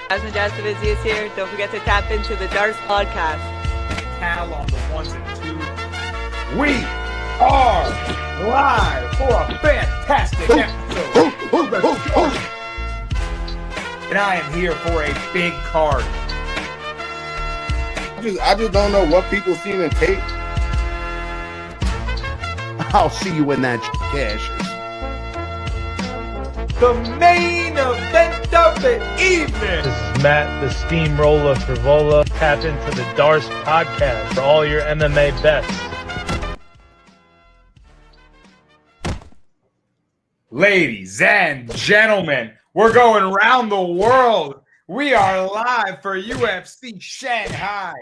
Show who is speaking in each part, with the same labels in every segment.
Speaker 1: Jasmine Jasovizzi is here. Don't forget to tap into the Darce podcast.
Speaker 2: Cal on the ones and twos. We are live for a fantastic episode of the show. And I am here for a big card.
Speaker 3: I just don't know what people seen in tape.
Speaker 4: I'll see you when that cashes.
Speaker 2: The main event of the evening.
Speaker 5: This is Matt, the Steamroller Frivola. Tap into the Darce podcast for all your MMA bets.
Speaker 2: Ladies and gentlemen, we're going around the world. We are live for UFC Shanghai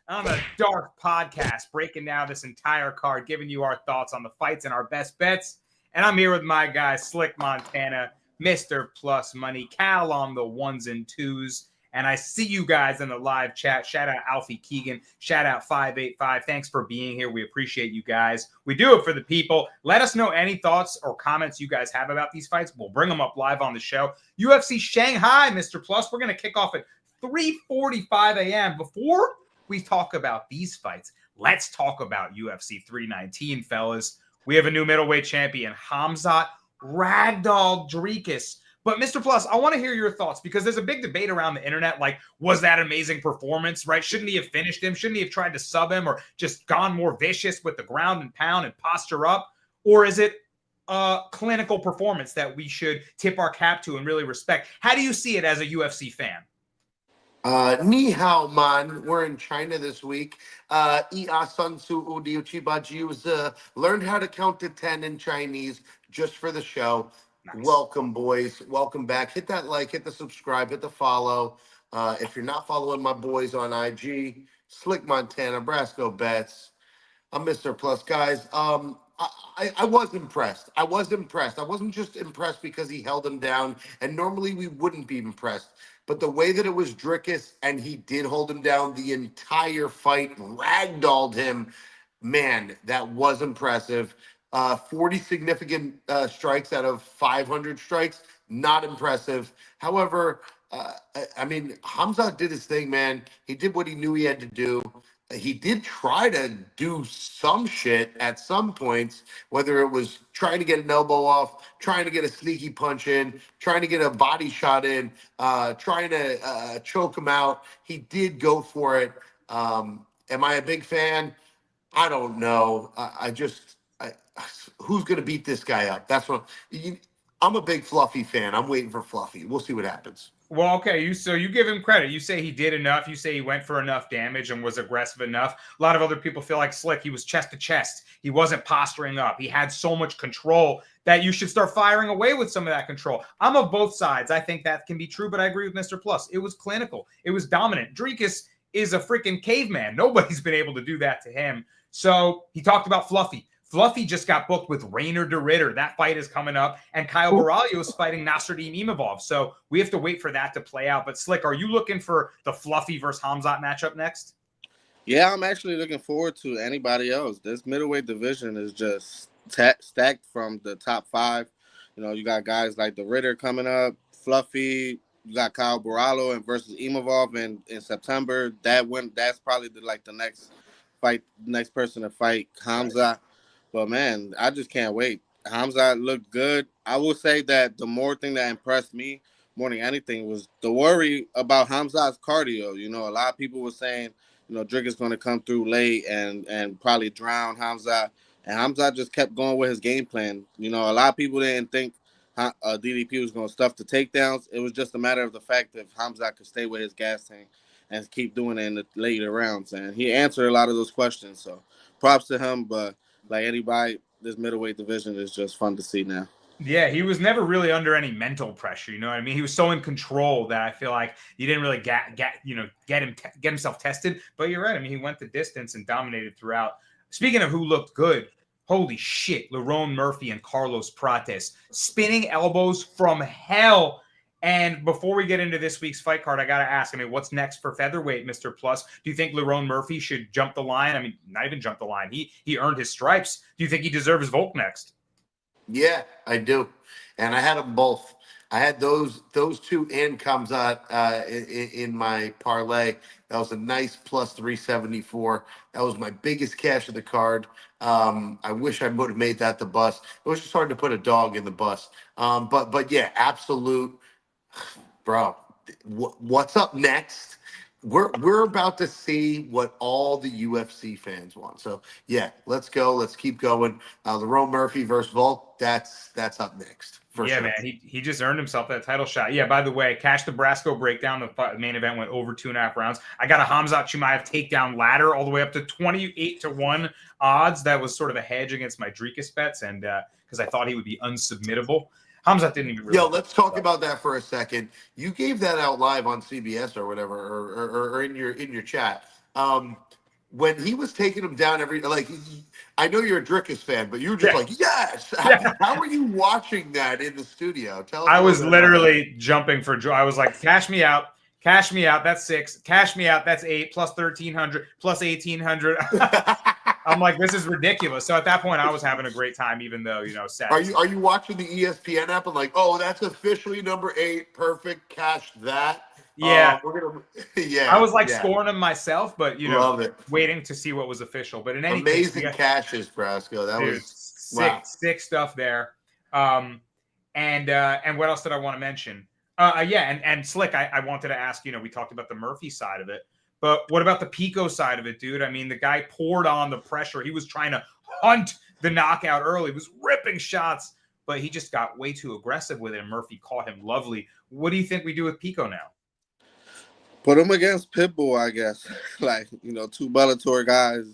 Speaker 2: on the Darce podcast, breaking down this entire card, giving you our thoughts on the fights and our best bets. And I'm here with my guy, Slick Montana, Mr. Plus Money, Cal on the ones and twos. And I see you guys in the live chat. Shout out Alfie Keegan. Shout out 585. Thanks for being here. We appreciate you guys. We do it for the people. Let us know any thoughts or comments you guys have about these fights. We'll bring them up live on the show. UFC Shanghai, Mr. Plus. We're going to kick off at 3:45 a.m. Before we talk about these fights, let's talk about UFC 319, fellas. We have a new middleweight champion, Khamzat Ragdoll Dricus. But Mr. Plus, I want to hear your thoughts because there's a big debate around the internet. Like, was that an amazing performance, right? Shouldn't he have finished him? Shouldn't he have tried to sub him or just gone more vicious with the ground and pound and posture up? Or is it a clinical performance that we should tip our cap to and really respect? How do you see it as a UFC fan?
Speaker 4: Ni hao, man. We're in China this week. Learned how to count to 10 in Chinese just for the show. Nice. Welcome, boys. Welcome back. Hit that like, hit the subscribe, hit the follow. If you're not following my boys on IG, Slick Montana, Brasco Bets, I'm Mr. Plus. Guys, I was impressed. I wasn't just impressed because he held him down, and normally we wouldn't be impressed. But the way that it was Dricus, and he did hold him down the entire fight, ragdolled him, man, that was impressive. 40 significant strikes out of 500 strikes, not impressive. However, I mean, Khamzat did his thing, man. He did what he knew he had to do. He did try to do some shit at some points, whether it was trying to get an elbow off, trying to get a sneaky punch in, trying to get a body shot in, trying to choke him out. He did go for it. Am I a big fan? I don't know. Who's going to beat this guy up? That's what I'm a big Fluffy fan. I'm waiting for Fluffy. We'll see what happens.
Speaker 2: Well, okay, so you give him credit. You say he did enough. You say he went for enough damage and was aggressive enough. A lot of other people feel like Slick. He was chest to chest. He wasn't posturing up. He had so much control that you should start firing away with some of that control. I'm of both sides. I think that can be true, but I agree with Mr. Plus. It was clinical. It was dominant. Dricus is a freaking caveman. Nobody's been able to do that to him. So he talked about Fluffy. Fluffy just got booked with Rainer de Ritter. That fight is coming up. And Kyle Borralho is fighting Nasruddin Imavov. So we have to wait for that to play out. But Slick, are you looking for the Fluffy versus Khamzat matchup next?
Speaker 3: Yeah, I'm actually looking forward to anybody else. This middleweight division is just stacked from the top five. You know, you got guys like the Ritter coming up, Fluffy. You got Kyle Borralho and versus Imavov in September. That's probably the next person to fight Khamzat. But, man, I just can't wait. Khamzat looked good. I will say that the more thing that impressed me more than anything was the worry about Khamzat's cardio. You know, a lot of people were saying, you know, Dricus is going to come through late and probably drown Khamzat. And Khamzat just kept going with his game plan. You know, a lot of people didn't think DDP was going to stuff the takedowns. It was just a matter of the fact that Khamzat could stay with his gas tank and keep doing it in the later rounds. And he answered a lot of those questions. So props to him, but like anybody, this middleweight division is just fun to see now.
Speaker 2: Yeah, he was never really under any mental pressure. You know what I mean? He was so in control that I feel like he didn't really get himself tested. But you're right. I mean, he went the distance and dominated throughout. Speaking of who looked good, holy shit, Lerone Murphy and Carlos Prates spinning elbows from hell. And before we get into this week's fight card, I got to ask, I mean, what's next for featherweight, Mr. Plus? Do you think Lerone Murphy should jump the line? I mean, not even jump the line. He earned his stripes. Do you think he deserves Volk next?
Speaker 4: Yeah, I do. And I had them both. I had those two incomes in my parlay. That was a nice plus 374. That was my biggest cash of the card. I wish I would have made that the bus. It was just hard to put a dog in the bus. But yeah, absolute, bro. What's up next? We're about to see what all the UFC fans want. So yeah, let's go. Let's keep going. The Ro Murphy versus Volk. That's up next. For
Speaker 2: yeah,
Speaker 4: sure.
Speaker 2: man, he just earned himself that title shot. Yeah, by the way, cash the Brasco breakdown. The main event went over 2.5 rounds. I got a Khamzat Chimaev takedown ladder all the way up to 28-1 odds. That was sort of a hedge against my Dricus bets, and because I thought he would be unsubmittable. Khamzat didn't even really.
Speaker 4: Yo, let's talk about that for a second. You gave that out live on CBS or whatever, or in your chat. When he was taking him down I know you're a Dricus fan, but you were just like, yes. How were you watching that in the studio? Tell us.
Speaker 2: I was literally jumping for joy. I was like, cash me out. Cash me out. That's 6. Cash me out. That's 8 plus 1,300 plus 1,800. I'm like, this is ridiculous. So at that point, I was having a great time, even though, sad.
Speaker 4: Are you watching the ESPN app and like, oh, that's officially number 8. Perfect. Cash that.
Speaker 2: Yeah.
Speaker 4: Yeah.
Speaker 2: I was like scoring them myself, but,
Speaker 4: Love it.
Speaker 2: waiting to see what was official. But in any
Speaker 4: amazing
Speaker 2: case,
Speaker 4: cashes, Brasco. That was
Speaker 2: sick stuff there. And what else did I want to mention? And Slick, I wanted to ask, we talked about the Murphy side of it. But what about the Pico side of it, dude? I mean, the guy poured on the pressure. He was trying to hunt the knockout early. He was ripping shots, but he just got way too aggressive with it, and Murphy caught him lovely. What do you think we do with Pico now?
Speaker 3: Put him against Pitbull, I guess. Two Bellator guys.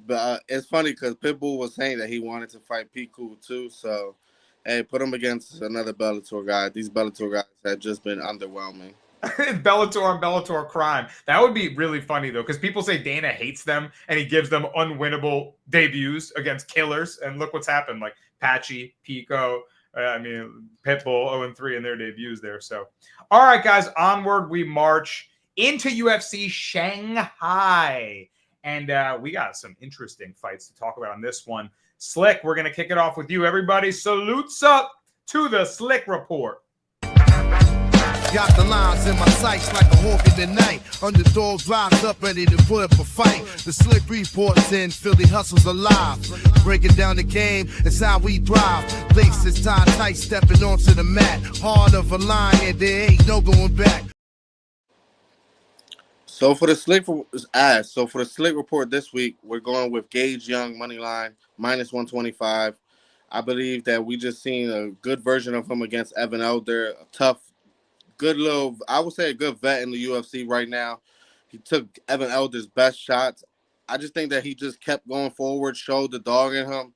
Speaker 3: But it's funny because Pitbull was saying that he wanted to fight Pico too. So, hey, put him against another Bellator guy. These Bellator guys have just been underwhelming.
Speaker 2: Bellator and Bellator crime. That would be really funny, though, because people say Dana hates them and he gives them unwinnable debuts against killers. And look what's happened. Like Patchy, Pico, Pitbull 0-3 in their debuts there. So, all right, guys, onward we march into UFC Shanghai. And we got some interesting fights to talk about on this one. Slick, we're going to kick it off with you. Everybody salutes up to the Slick Report.
Speaker 6: Got the lines in my sights like a hawk in the night. Underdogs rise up ready to put up a fight. The Slick Report's in, Philly hustles alive. Breaking down the game, it's how we thrive. Places tied tight, stepping onto the mat. Hard of a lion, there ain't no going back.
Speaker 3: So for the Slick Report this week, we're going with Gage Young money line -125. I believe that we just seen a good version of him against Evan Elder, a tough, I would say a good vet in the UFC right now. He took Evan Elder's best shots. I just think that he just kept going forward, showed the dog in him.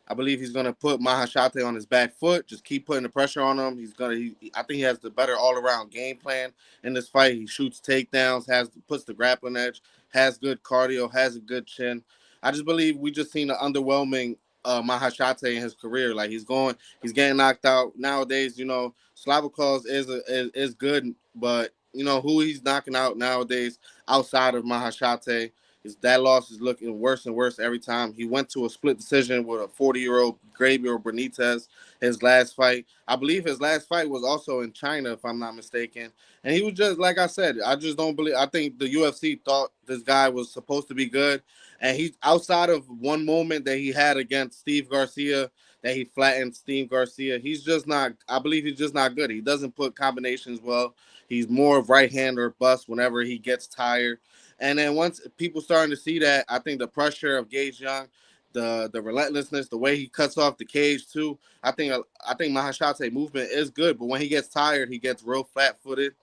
Speaker 3: I believe he's going to put Maheshate on his back foot, just keep putting the pressure on him. I think he has the better all-around game plan in this fight. He shoots takedowns, puts the grappling edge, has good cardio, has a good chin. I just believe we just seen an underwhelming Maheshate in his career. Like he's getting knocked out nowadays. Slavokov is good, but who he's knocking out nowadays outside of Maheshate. That loss is looking worse and worse every time. He went to a split decision with a 40-year-old Gabriel Benitez, his last fight. I believe his last fight was also in China, if I'm not mistaken. And he was just, like I said, I think the UFC thought this guy was supposed to be good. And he's outside of one moment that he had against Steve Garcia, that he flattened Steve Garcia. I believe he's just not good. He doesn't put combinations well. He's more of right hand or bust whenever he gets tired. And then once people starting to see that, I think the pressure of Gage Young, the relentlessness, the way he cuts off the cage too. I think Maheshate movement is good, but when he gets tired, he gets real flat-footed.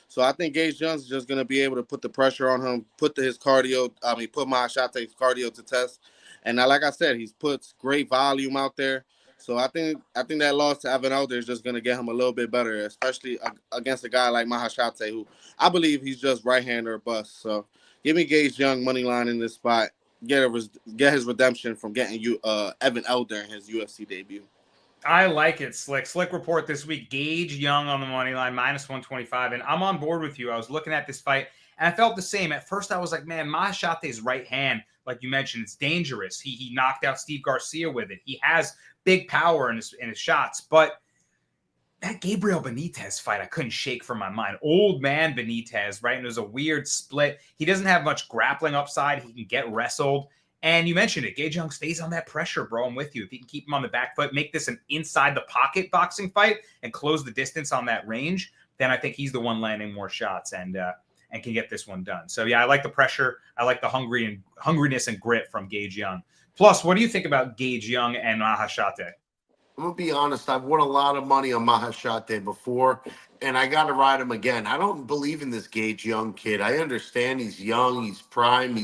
Speaker 3: So I think Gage Young's just gonna be able to put the pressure on him, put Maheshate's cardio to test. And now, like I said, he's put great volume out there. So I think that loss to Evan Elder is just gonna get him a little bit better, especially against a guy like Maheshate, who I believe he's just right-hander or bust. So give me Gage Young money line in this spot. Get his redemption from getting Evan Elder in his UFC debut.
Speaker 2: I like it, Slick. Slick Report this week. Gage Young on the money line, -125. And I'm on board with you. I was looking at this fight, and I felt the same. At first, I was like, man, Maheshate's right hand, like you mentioned, it's dangerous. He knocked out Steve Garcia with it. He has big power in his shots. But that Gabriel Benitez fight, I couldn't shake from my mind. Old man Benitez, right? And it was a weird split. He doesn't have much grappling upside. He can get wrestled. And you mentioned it. Gage Young stays on that pressure, bro. I'm with you. If he can keep him on the back foot, make this an inside the pocket boxing fight and close the distance on that range, then I think he's the one landing more shots and can get this one done. So yeah, I like the pressure. I like the hungriness and grit from Gage Young. Plus, what do you think about Gage Young and Maheshate?
Speaker 4: I'm going to be honest. I've won a lot of money on Maheshate before, and I got to ride him again. I don't believe in this Gage Young kid. I understand he's young, he's prime,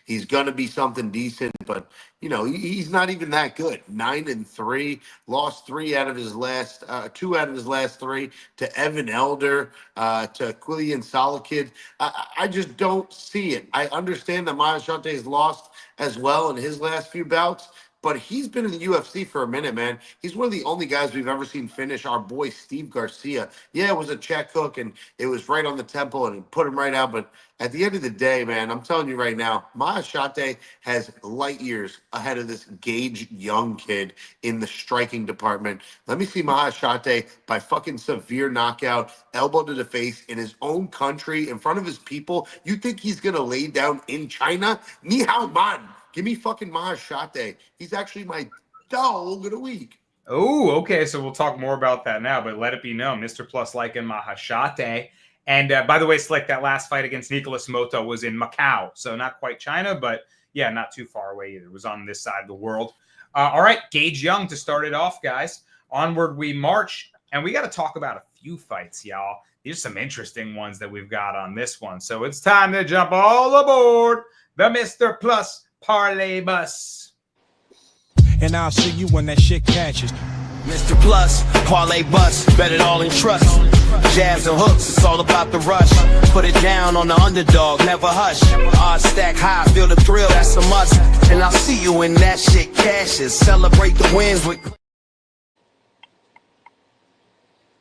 Speaker 4: he's going to be something decent, but he's not even that good. 9-3, lost 2 out of his last 3 to Evan Elder, to Quillian Solakid. I just don't see it. I understand that Maheshate has lost as well in his last few bouts, but he's been in the UFC for a minute, man. He's one of the only guys we've ever seen finish our boy Steve Garcia. Yeah, it was a check hook, and it was right on the temple, and it put him right out. But at the end of the day, man, I'm telling you right now, Maheshate has light years ahead of this Gage Young kid in the striking department. Let me see Maheshate by fucking severe knockout, elbow to the face in his own country, in front of his people. You think he's going to lay down in China? Ni hao man. Give me fucking Maheshate. He's actually my dog of the week.
Speaker 2: Oh, okay. So we'll talk more about that now, but let it be known, Mr. Plus liking Maheshate. And by the way, Slick, that last fight against Nicolas Moto was in Macau. So not quite China, but yeah, not too far away either. It was on this side of the world. All right, Gage Young to start it off, guys. Onward we march. And we got to talk about a few fights, y'all. These are some interesting ones that we've got on this one. So it's time to jump all aboard the Mr. Plus Parlay Bus.
Speaker 7: And I'll see you when that shit catches.
Speaker 8: Mr. Plus, Parlay Bus, bet it all in trust. Jabs and hooks, it's all about the rush. Put it down on the underdog, never hush. Odds stack high, feel the thrill, that's a must. And I'll see you when that shit cashes. Celebrate the wins with...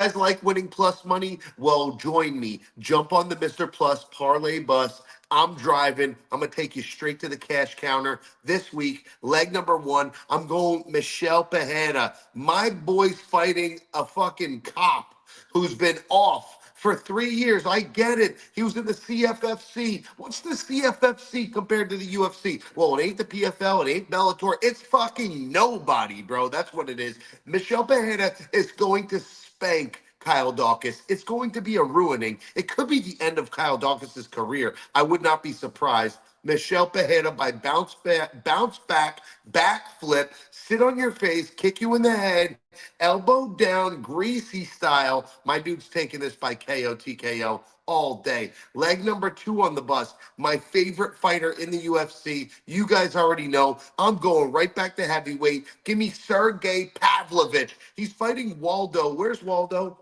Speaker 4: Guys like winning plus money? Well, join me. Jump on the Mr. Plus Parlay Bus. I'm driving. I'm going to take you straight to the cash counter. This week, leg number 1, I'm going Michel Pereira. My boy's fighting a fucking cop who's been off for 3 years. I get it. He was in the CFFC. What's the CFFC compared to the UFC? Well, it ain't the PFL. It ain't Bellator. It's fucking nobody, bro. That's what it is. Michel Pereira is going to spank Kyle Dawkins. It's going to be a ruining. It could be the end of Kyle Dawkins' career. I would not be surprised. Michel Pereira by bounce back, backflip, sit on your face, kick you in the head, elbow down, greasy style. My dude's taking this by KO, TKO all day. Leg number 2 on the bus. My favorite fighter in the UFC. You guys already know. I'm going right back to heavyweight. Give me Sergey Pavlovich. He's fighting Waldo. Where's Waldo?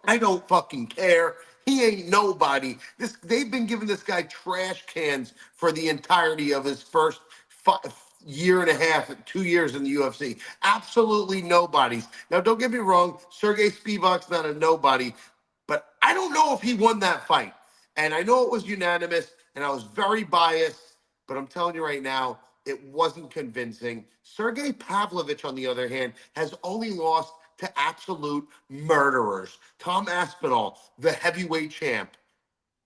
Speaker 4: I don't fucking care. He ain't nobody. They've been giving this guy trash cans for the entirety of his first year and a half, 2 years in the UFC. Absolutely nobodies. Now, don't get me wrong. Sergey Spivak's not a nobody, but I don't know if he won that fight. And I know it was unanimous, and I was very biased, but I'm telling you right now, it wasn't convincing. Sergey Pavlovich, on the other hand, has only lost to absolute murderers. Tom Aspinall, the heavyweight champ.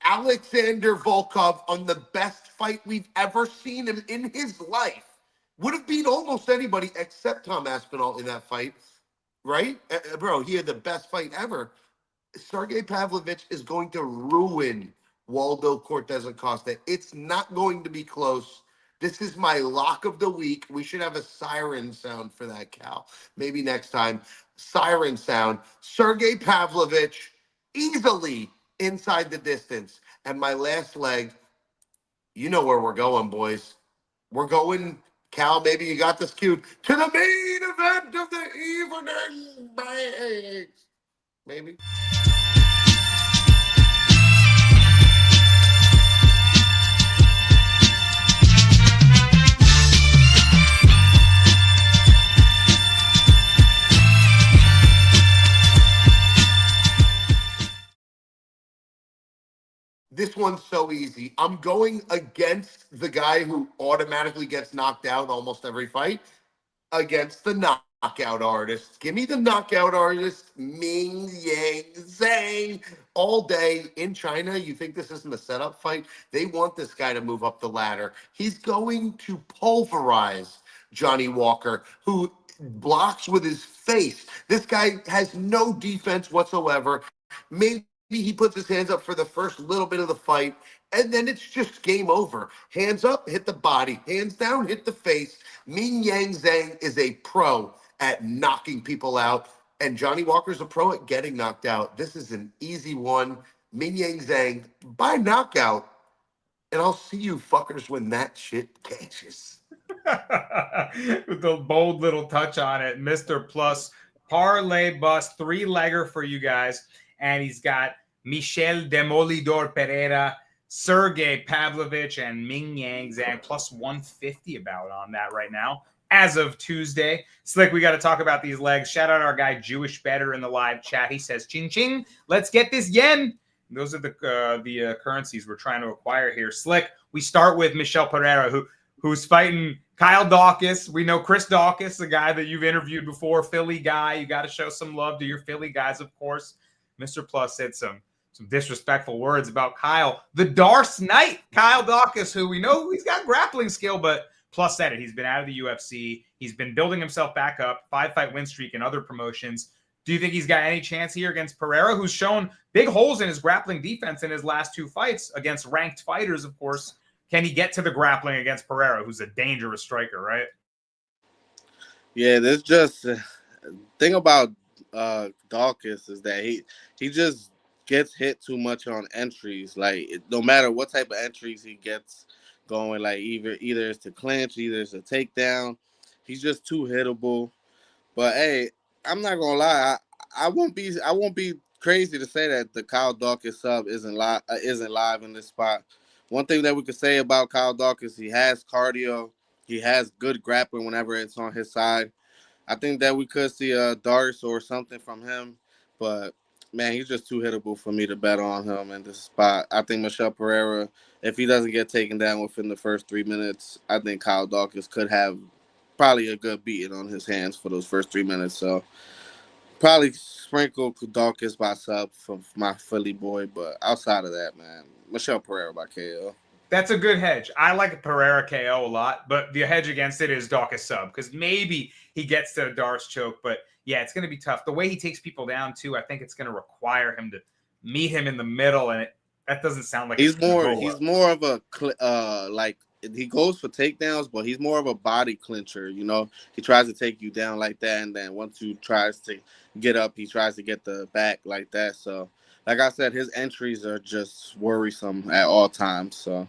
Speaker 4: Alexander Volkov on the best fight we've ever seen him in his life. Would have beat almost anybody except Tom Aspinall in that fight, right? Bro, he had the best fight ever. Sergey Pavlovich is going to ruin Waldo Cortez Acosta. It's not going to be close. This is my lock of the week. We should have a siren sound for that, Cal. Maybe next time. Siren sound. Sergey Pavlovich easily inside the distance. And my last leg, you know where we're going, boys. We're going, Cal, maybe you got this cued, to the main event of the evening, bags. Maybe. This one's so easy. I'm going against the guy who automatically gets knocked out almost every fight, against the knockout artist. Give me the knockout artist, Ming Yang Zhang, all day in China. You think this isn't a setup fight? They want this guy to move up the ladder. He's going to pulverize Johnny Walker, who blocks with his face. This guy has no defense whatsoever. Maybe he puts his hands up for the first little bit of the fight, and then it's just game over. Hands up, hit the body. Hands down, hit the face. Ming Yang Zhang is a pro at knocking people out, and Johnny Walker's a pro at getting knocked out. This is an easy one. Ming Yang Zhang by knockout, and I'll see you fuckers when that shit catches.
Speaker 2: With the bold little touch on it, Mr. Plus parlay bust 3-legger for you guys, and he's got Michel Demolidor Pereira, Sergey Pavlovich, and Ming Yang Zhang plus 150 about on that right now as of Tuesday. Slick, we got to talk about these legs. Shout out our guy Jewish Better in the live chat. He says, "Ching ching, let's get this yen." Those are the currencies we're trying to acquire here. Slick, we start with Michel Pereira, who's fighting Kyle Dawkins. We know Chris Dawkins, the guy that you've interviewed before, Philly guy. You got to show some love to your Philly guys, of course. Mr. Plus said some disrespectful words about Kyle. The Darce Knight, Kyle Dawkins, who we know he's got grappling skill, but Plus said it. He's been out of the UFC. He's been building himself back up, 5-fight win streak in other promotions. Do you think he's got any chance here against Pereira, who's shown big holes in his grappling defense in his last 2 fights against ranked fighters, of course? Can he get to the grappling against Pereira, who's a dangerous striker, right?
Speaker 3: Yeah, there's just thing about Dawkins is that he just gets hit too much on entries. Like, no matter what type of entries he gets going, like either it's to clinch, either it's a takedown, he's just too hittable. But hey, I'm not gonna lie, I won't be crazy to say that the Kyle Dawkins sub isn't live in this spot. One thing that we could say about Kyle Dawkins, he has cardio, he has good grappling whenever it's on his side. I think that we could see a Darce or something from him, but man, he's just too hittable for me to bet on him in this spot. I think Michel Pereira, if he doesn't get taken down within the first 3 minutes, I think Kyle Dawkins could have probably a good beating on his hands for those first 3 minutes. So probably sprinkle Dawkins by sub from my Philly boy, but outside of that, man, Michel Pereira by KO.
Speaker 2: That's a good hedge. I like Pereira KO a lot, but the hedge against it is Dawkins sub, because maybe he gets to a Darce choke, but yeah, it's going to be tough. The way he takes people down, too, I think it's going to require him to meet him in the middle, and that doesn't sound like
Speaker 3: he's more of a like, he goes for takedowns, but he's more of a body clincher. You know, he tries to take you down like that, and then once you tries to get up, he tries to get the back like that. So, like I said, his entries are just worrisome at all times. So,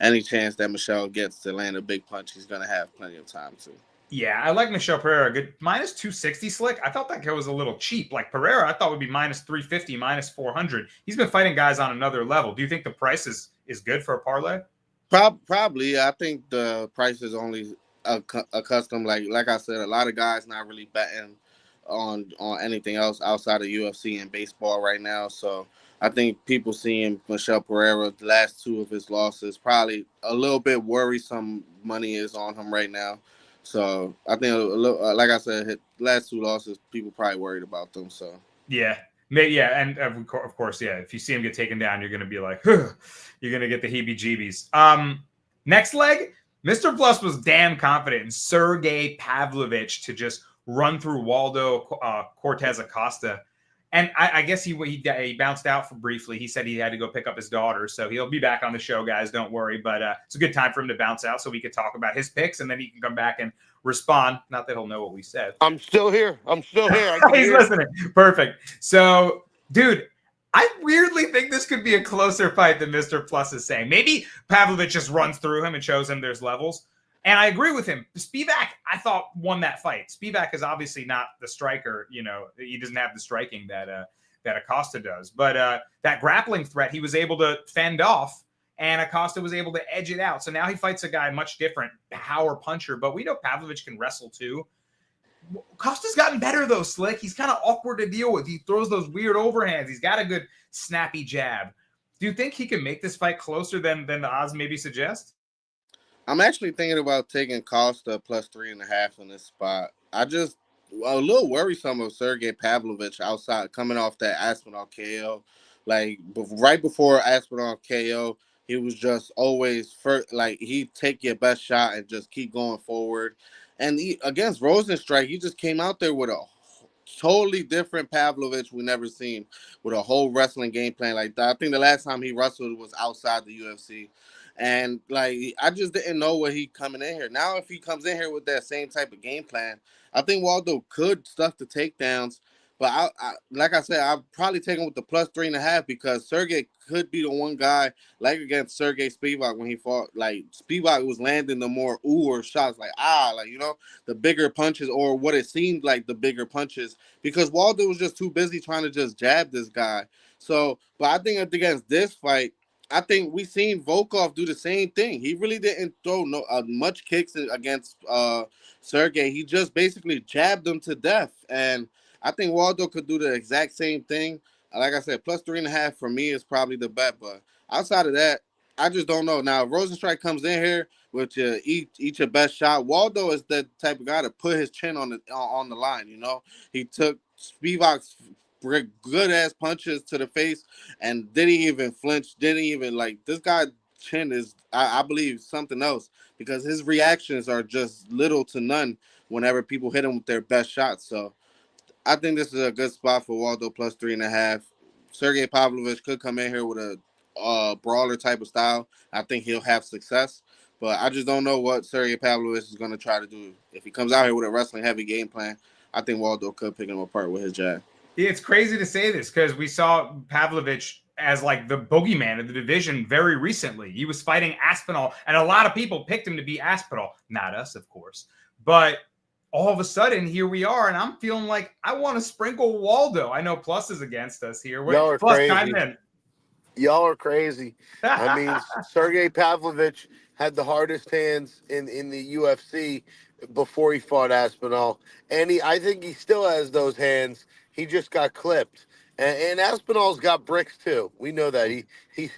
Speaker 3: any chance that Michel gets to land a big punch, he's going to have plenty of time to.
Speaker 2: Yeah, I like Michel Pereira. Good minus 260 Slick. I thought that was a little cheap. Like Pereira, I thought would be minus 350, minus 400. He's been fighting guys on another level. Do you think the price is good for a parlay?
Speaker 3: Probably. I think the price is only accustomed. Like I said, a lot of guys not really betting on anything else outside of UFC and baseball right now. So I think people seeing Michel Pereira, the last 2 of his losses, probably a little bit worrisome money is on him right now. So I think, like I said, his last 2 losses, people probably worried about them. So
Speaker 2: yeah, and of course, yeah. If you see him get taken down, you're going to be like, you're going to get the heebie-jeebies. Next leg, Mr. Plus was damn confident in Sergey Pavlovich to just run through Waldo Cortez Acosta. And I guess he bounced out for briefly. He said he had to go pick up his daughter, so he'll be back on the show, guys. Don't worry. But it's a good time for him to bounce out so we could talk about his picks, and then he can come back and respond. Not that he'll know what we said.
Speaker 4: I'm still here.
Speaker 2: He's listening. Perfect. So, dude, I weirdly think this could be a closer fight than Mr. Plus is saying. Maybe Pavlovich just runs through him and shows him there's levels. And I agree with him. Spivak, I thought, won that fight. Spivak is obviously not the striker. You know, he doesn't have the striking that Acosta does. But that grappling threat, he was able to fend off, and Acosta was able to edge it out. So now he fights a guy much different, power puncher. But we know Pavlovich can wrestle too. Acosta's gotten better, though, Slick. He's kind of awkward to deal with. He throws those weird overhands. He's got a good snappy jab. Do you think he can make this fight closer than the odds maybe suggest?
Speaker 3: I'm actually thinking about taking Costa plus 3.5 in this spot. I just a little worrisome of Sergey Pavlovich outside coming off that Aspinall KO. Like right before Aspinall KO, he was just always first. Like he take your best shot and just keep going forward. And against Rosenstrike, he just came out there with a totally different Pavlovich we never seen, with a whole wrestling game plan like that. I think the last time he wrestled was outside the UFC. And like I just didn't know what he coming in here. Now if he comes in here with that same type of game plan, I think Waldo could stuff the takedowns. But like I said, I'll probably take him with the plus 3.5 because Sergey could be the one guy, like against Sergey Spivak when he fought. Like Spivak was landing the more or shots, like the bigger punches, or what it seemed like the bigger punches, because Waldo was just too busy trying to just jab this guy. So, but I think against this fight, I think we seen Volkov do the same thing. He really didn't throw much kicks against Sergey. He just basically jabbed him to death. And I think Waldo could do the exact same thing. Like I said, plus 3.5 for me is probably the bet. But outside of that, I just don't know. Now, if Rosenstrike comes in here with eat your best shot, Waldo is the type of guy to put his chin on the line. He took Spivak's good ass punches to the face and didn't even flinch. Didn't even this guy chin is I believe something else, because his reactions are just little to none whenever people hit him with their best shots. So I think this is a good spot for Waldo plus 3.5. Sergey Pavlovich could come in here with a brawler type of style. I think he'll have success, but I just don't know what Sergey Pavlovich is going to try to do. If he comes out here with a wrestling heavy game plan, I think Waldo could pick him apart with his jab.
Speaker 2: It's crazy to say this because we saw Pavlovich as like the boogeyman of the division very recently. He was fighting Aspinall, and a lot of people picked him to be Aspinall. Not us, of course. But all of a sudden, here we are, and I'm feeling like I want to sprinkle Waldo. I know Plus is against us here.
Speaker 4: Y'all are
Speaker 2: Plus,
Speaker 4: crazy. Y'all are crazy. I mean, Sergey Pavlovich had the hardest hands in the UFC before he fought Aspinall, and I think he still has those hands. He just got clipped, and Aspinall's got bricks too. We know that he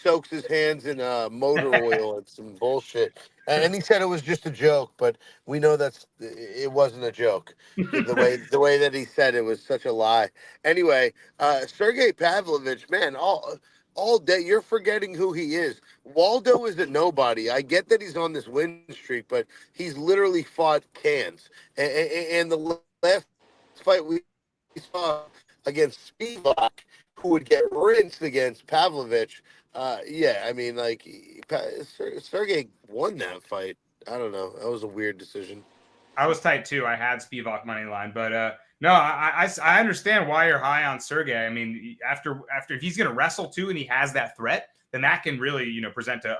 Speaker 4: soaks his hands in motor oil and some bullshit. And he said it was just a joke, but we know it wasn't a joke. The way that he said it was such a lie. Anyway, Sergey Pavlovich, man, all day you're forgetting who he is. Waldo is a nobody. I get that he's on this win streak, but he's literally fought cans. And the last fight we saw against Spivak, who would get rinsed against Pavlovich. I mean, Sergey won that fight. I don't know. That was a weird decision.
Speaker 2: I was tight too. I had Spivak money line, but no, I understand why you're high on Sergey. I mean, after if he's going to wrestle too and he has that threat, then that can really present a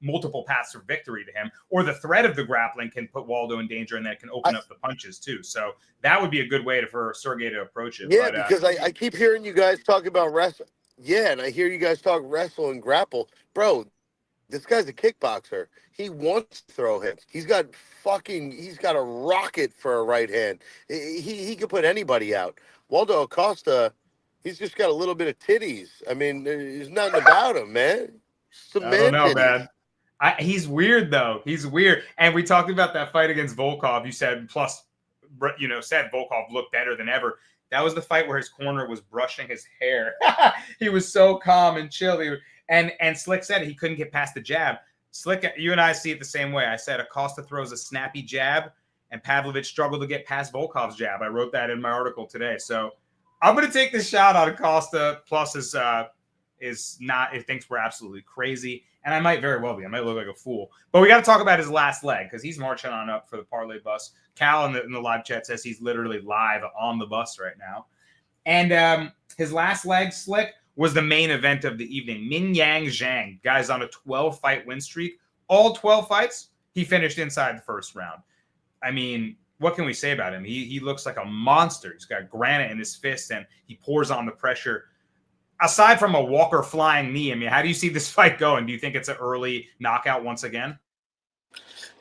Speaker 2: multiple paths for victory to him. Or the threat of the grappling can put Waldo in danger, and that can open up the punches too. So that would be a good way for Sergey to approach it.
Speaker 4: Yeah, because I keep hearing you guys talk about wrestling. Yeah, and I hear you guys talk wrestle and grapple. Bro, this guy's a kickboxer. He wants to throw him. He's got a rocket for a right hand. He could put anybody out. Waldo Acosta, he's just got a little bit of titties. I mean, there's nothing about him, man.
Speaker 2: I don't know, man. He's weird, though. He's weird. And we talked about that fight against Volkov. You said, said Volkov looked better than ever. That was the fight where his corner was brushing his hair. He was so calm and chill. And Slick said he couldn't get past the jab. Slick, you and I see it the same way. I said Acosta throws a snappy jab, and Pavlovich struggled to get past Volkov's jab. I wrote that in my article today. So I'm going to take this shot on Acosta. Plus is not, it thinks we're absolutely crazy. And I might very well be. I might look like a fool. But we got to talk about his last leg because he's marching on up for the parlay bus. Cal in the live chat says he's literally live on the bus right now. And his last leg, Slick, was the main event of the evening. Mingyang Zhang, guy's on a 12-fight win streak. All 12 fights, he finished inside the first round. I mean, what can we say about him? He looks like a monster. He's got granite in his fist, and he pours on the pressure. Aside from a Walker flying knee, I mean, how do you see this fight going? Do you think it's an early knockout once again?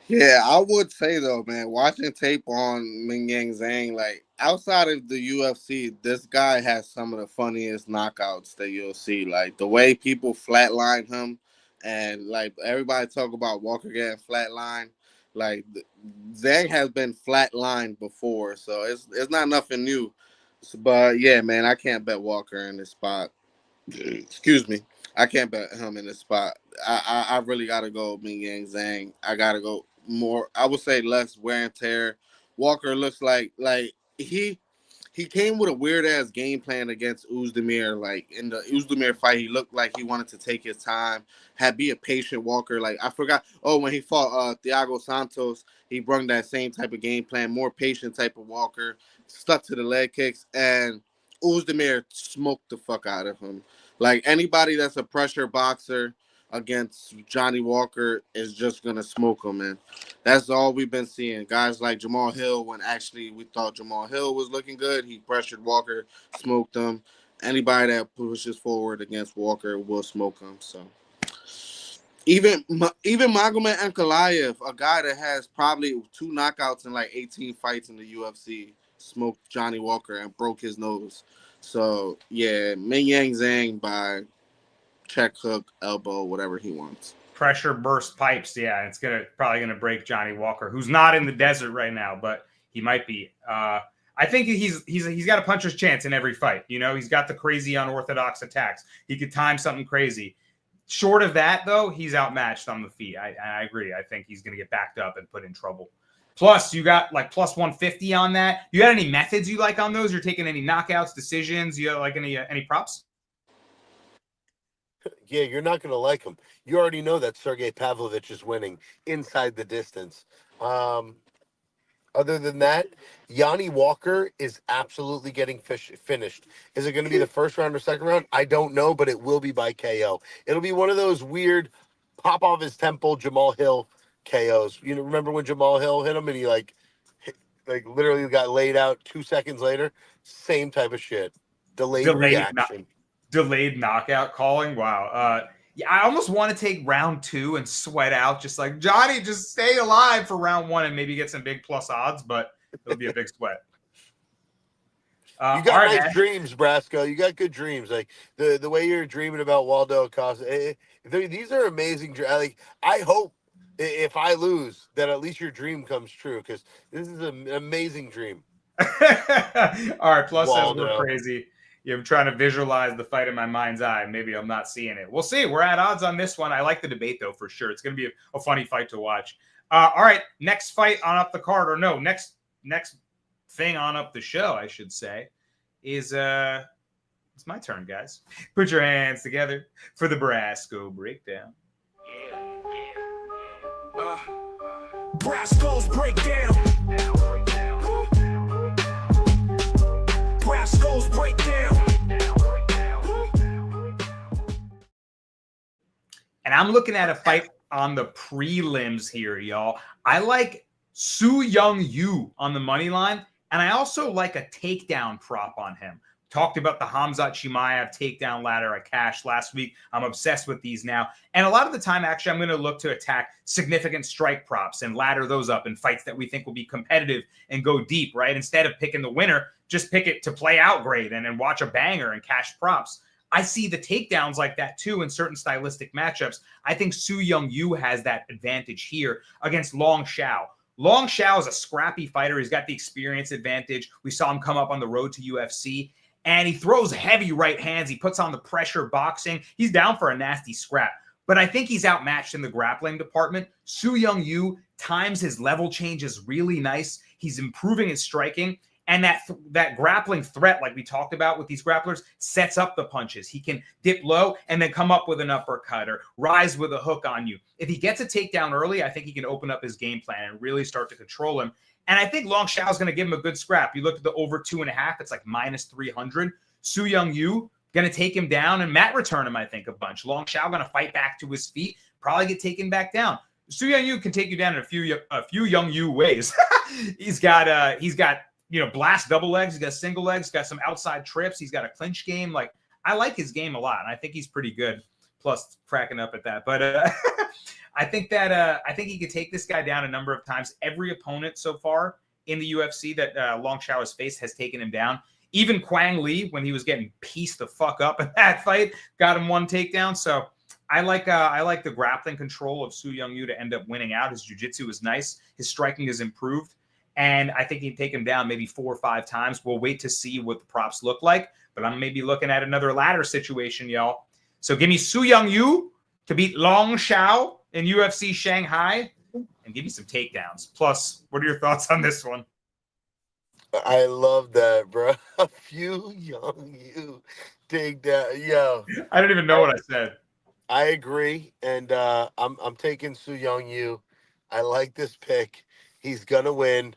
Speaker 3: Yeah, I would say, though, man, watching tape on Mingyang Zhang, outside of the UFC, this guy has some of the funniest knockouts that you'll see. The way people flatline him, and, everybody talk about Walker getting flatlined. Like Zhang has been flatlined before, so it's not nothing new. But yeah, man, I can't bet Walker in this spot. Excuse me, I can't bet him in this spot. I really gotta go Ming Yang Zhang. I gotta go more. I would say less wear and tear. Walker looks like he came with a weird ass game plan against Uzdemir. Like in the Uzdemir fight, he looked like he wanted to take his time, be a patient Walker. Like I forgot. Oh, when he fought Thiago Santos, he brought that same type of game plan, more patient type of Walker, stuck to the leg kicks, and Uzdemir smoked the fuck out of him. Like anybody that's a pressure boxer against Johnny Walker is just gonna smoke him, man. That's all we've been seeing. Guys like Jamal Hill, when actually we thought Jamal Hill was looking good, he pressured Walker, smoked him. Anybody that pushes forward against Walker will smoke him. So even Magomed Ankalaev, a guy that has probably 2 knockouts in like 18 fights in the UFC, smoked Johnny Walker and broke his nose. So yeah, Ming Yang Zhang by check hook, elbow, whatever he wants.
Speaker 2: Pressure burst pipes. Yeah, it's probably gonna break Johnny Walker, who's not in the desert right now, but he might be. I think he's got a puncher's chance in every fight. You know, he's got the crazy unorthodox attacks. He could time something crazy. Short of that, though, he's outmatched on the feet. I agree. I think he's gonna get backed up and put in trouble. Plus, you got like plus 150 on that. You got any methods you like on those? You're taking any knockouts, decisions? You got like any props?
Speaker 4: Yeah, you're not going to like him. You already know that Sergey Pavlovich is winning inside the distance. Other than that, Yanni Walker is absolutely getting finished. Is it going to be the first round or second round? I don't know, but it will be by KO. It'll be one of those weird pop off his temple Jamal Hill KOs. You know, remember when Jamal Hill hit him and he like literally got laid out 2 seconds later? Same type of shit. Delayed reaction.
Speaker 2: Delayed knockout calling. Wow. Yeah, I almost want to take round 2 and sweat out. Just like, Johnny, just stay alive for round 1 and maybe get some big plus odds, but it'll be a big sweat.
Speaker 4: You got nice dreams, Brasco. You got good dreams. Like the way you're dreaming about Waldo Acosta. These are amazing. Like I hope if I lose that at least your dream comes true, because this is an amazing dream.
Speaker 2: All right. Plus, that's more crazy. I'm trying to visualize the fight in my mind's eye. Maybe I'm not seeing it. We'll see. We're at odds on this one. I like the debate, though, for sure. It's going to be a funny fight to watch. All right. Next fight on up the card, or no, next thing on up the show, I should say, is it's my turn, guys. Put your hands together for the Brasco Breakdown.
Speaker 9: Brasco's Breakdown. Brasco's Breakdown.
Speaker 2: And I'm looking at a fight on the prelims here, y'all. I like Su Young Yu on the money line, and I also like a takedown prop on him. Talked about the Khamzat Chimaev takedown ladder I cashed last week. I'm obsessed with these now. And a lot of the time, actually, I'm going to look to attack significant strike props and ladder those up in fights that we think will be competitive and go deep, right? Instead of picking the winner, just pick it to play out great and then watch a banger and cash props. I see the takedowns like that too in certain stylistic matchups. I think Su Young Yu has that advantage here against Long Xiao. Long Xiao is a scrappy fighter. He's got the experience advantage. We saw him come up on the road to UFC, and he throws heavy right hands. He puts on the pressure boxing. He's down for a nasty scrap. But I think he's outmatched in the grappling department. Su Young Yu times his level changes really nice. He's improving his striking. And that grappling threat, like we talked about with these grapplers, sets up the punches. He can dip low and then come up with an uppercut or rise with a hook on you. If he gets a takedown early, I think he can open up his game plan and really start to control him. And I think Long Xiao is going to give him a good scrap. You look at the over 2.5, it's like minus 300. Su Young Yu going to take him down, and Matt return him, I think, a bunch. Long Xiao going to fight back to his feet, probably get taken back down. Su Young Yu can take you down in a few Young Yu ways. He's got blast double legs. He's got single legs. He's got some outside trips. He's got a clinch game. Like, I like his game a lot, and I think he's pretty good. Plus, cracking up at that. But I think he could take this guy down a number of times. Every opponent so far in the UFC that Long Xiao has faced has taken him down. Even Quang Li, when he was getting pieced the fuck up in that fight, got him one takedown. So I like the grappling control of Su Young-Yu to end up winning out. His jiu-jitsu is nice. His striking is improved. And I think he'd take him down maybe 4 or 5 times. We'll wait to see what the props look like. But I'm maybe looking at another ladder situation, y'all. So give me Su Young-Yu to beat Long Xiao in UFC Shanghai and give me some takedowns. Plus, what are your thoughts on this one?
Speaker 4: I love that, bro. A few Young-Yu takedown. Yo.
Speaker 2: I don't even know what I said.
Speaker 4: I agree, and I'm taking Su Young-Yu. I like this pick. He's gonna win.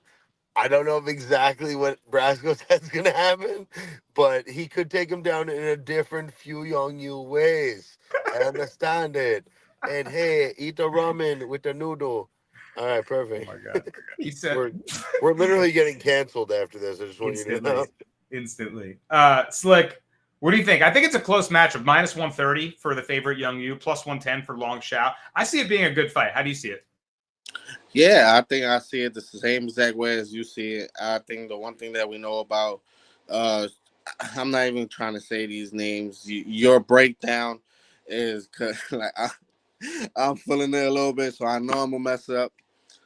Speaker 4: I don't know if exactly what Brasco said's gonna happen, but he could take him down in a different few Young-Yu ways. I understand it. And hey, eat the ramen with the noodle. All right, perfect.
Speaker 2: Oh my god, he said
Speaker 4: we're literally getting canceled after this. I just want you to know.
Speaker 2: Instantly. Slick. What do you think? I think it's a close matchup. Minus 130 for the favorite Young-Yu, plus 110 for Long Xiao. I see it being a good fight. How do you see it?
Speaker 3: Yeah, I think I see it the same exact way as you see it. I think the one thing that we know about, I'm not even trying to say these names. Your breakdown is like I'm feeling it a little bit, so I know I'm gonna mess up.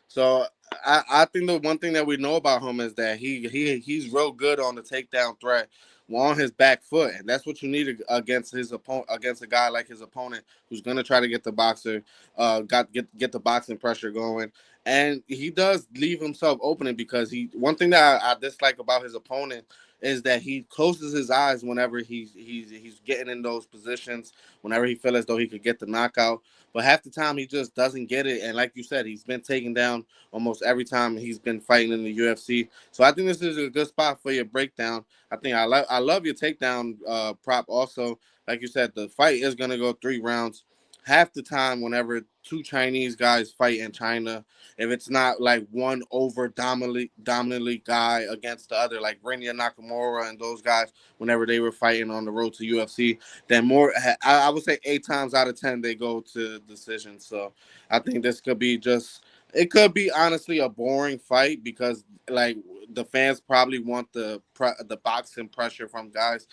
Speaker 3: So I think the one thing that we know about him is that he's real good on the takedown threat on his back foot, and that's what you need against his opponent, against a guy like his opponent who's gonna try to get the boxer, get the boxing pressure going, and he does leave himself opening because one thing that I dislike about his opponent is that he closes his eyes whenever he's getting in those positions, whenever he feels as though he could get the knockout. But half the time he just doesn't get it. And like you said, he's been taken down almost every time he's been fighting in the UFC. So I think this is a good spot for your breakdown. I think I love your takedown prop also. Like you said, the fight is going to go 3 rounds. Half the time, whenever 2 Chinese guys fight in China, if it's not like one over dominantly guy against the other, like Rinya Nakamura and those guys, whenever they were fighting on the road to UFC, then I would say 8 times out of 10 they go to decision. So I think this could be it could be honestly a boring fight because like the fans probably want the boxing pressure from guys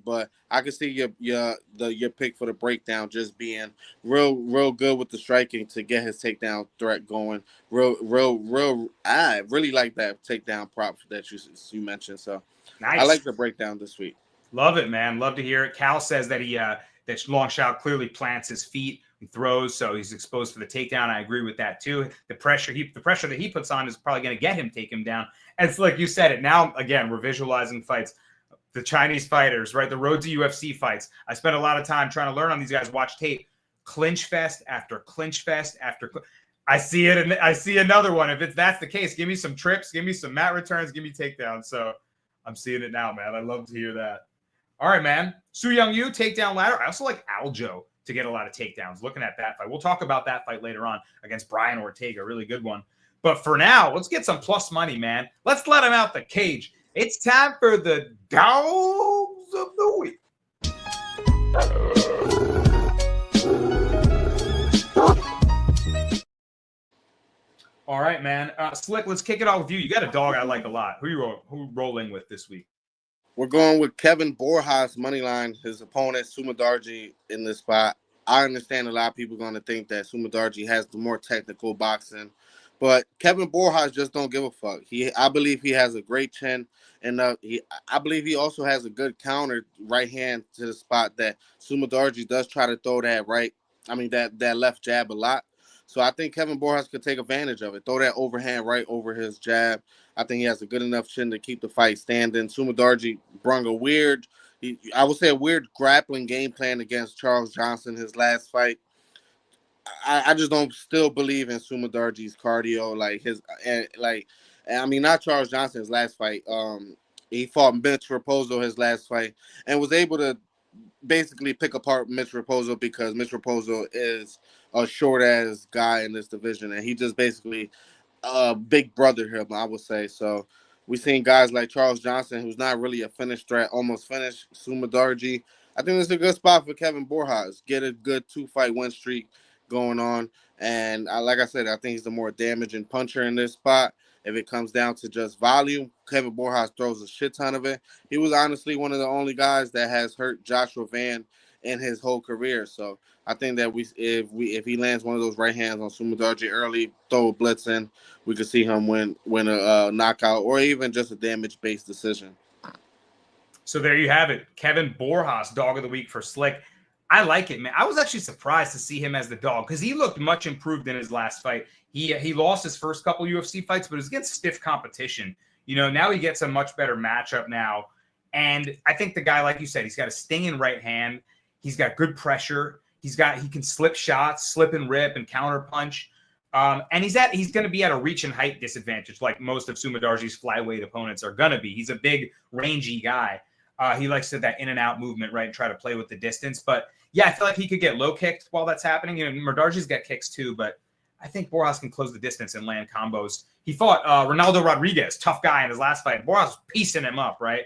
Speaker 3: but I can see your pick for the breakdown just being real good with the striking to get his takedown threat going. I really like that takedown prop that you mentioned. So
Speaker 2: nice.
Speaker 3: I like the breakdown this week.
Speaker 2: Love it, man. Love to hear it. Cal says that that Long Xiao clearly plants his feet and throws, so he's exposed for the takedown. I agree with that too. The pressure that he puts on is probably going to get him, take him down. And it's like you said it. Now again, we're visualizing fights. The Chinese fighters, right? The road to UFC fights. I spent a lot of time trying to learn on these guys. Watch tape. Clinch fest after clinch fest after. I see it, and I see another one. If that's the case, give me some trips, give me some mat returns, give me takedowns. So I'm seeing it now, man. I love to hear that. All right, man. Su Young-Yu, takedown ladder. I also like Aljo to get a lot of takedowns. Looking at that fight. We'll talk about that fight later on against Brian Ortega. Really good one. But for now, let's get some plus money, man. Let's let him out the cage. It's time for the Dogs of the Week. All right, man. Slick, let's kick it off with you. You got a dog I like a lot. Who you rolling with this week?
Speaker 3: We're going with Kevin Borjas money line. His opponent Sumadarji in this spot. I understand a lot of people are going to think that Sumadarji has the more technical boxing, but Kevin Borjas just don't give a fuck. I believe he has a great chin, and I believe he also has a good counter right hand to the spot that Sumadarji does try to throw that left jab a lot. So I think Kevin Borjas could take advantage of it. Throw that overhand right over his jab. I think he has a good enough chin to keep the fight standing. Sumadarji brung a weird grappling game plan against Charles Johnson his last fight. I just don't still believe in Sumadarji's cardio. Not Charles Johnson's last fight. He fought Mitch Raposo his last fight and was able to basically pick apart Mitch Raposo because Mitch Raposo is a short-ass guy in this division, and he just basically big brother him, I would say. So we've seen guys like Charles Johnson, who's not really a finished threat, almost finished. Sumadarji. I think this is a good spot for Kevin Borjas. Get a good 2-fight win streak going on. And like I said, I think he's the more damaging puncher in this spot. If it comes down to just volume, Kevin Borjas throws a shit ton of it. He was honestly one of the only guys that has hurt Joshua Van in his whole career. So I think that if he lands one of those right hands on Sumadarji early, throw a blitz in, we could see him win a knockout or even just a damage-based decision.
Speaker 2: So there you have it. Kevin Borjas, dog of the week for Slick. I like it, man. I was actually surprised to see him as the dog because he looked much improved in his last fight. He lost his first couple UFC fights, but it was against stiff competition. Now he gets a much better matchup now. And I think the guy, like you said, he's got a stinging right hand. He's got good pressure. He can slip shots, slip and rip and counter punch. And he's going to be at a reach and height disadvantage like most of Sumadarji's flyweight opponents are going to be. He's a big, rangy guy. He likes to that in and out movement, right, and try to play with the distance. But, yeah, I feel like he could get low kicked while that's happening. Murdarji's got kicks too, but I think Borjas can close the distance and land combos. He fought Ronaldo Rodriguez, tough guy in his last fight. Borjas was piecing him up, right?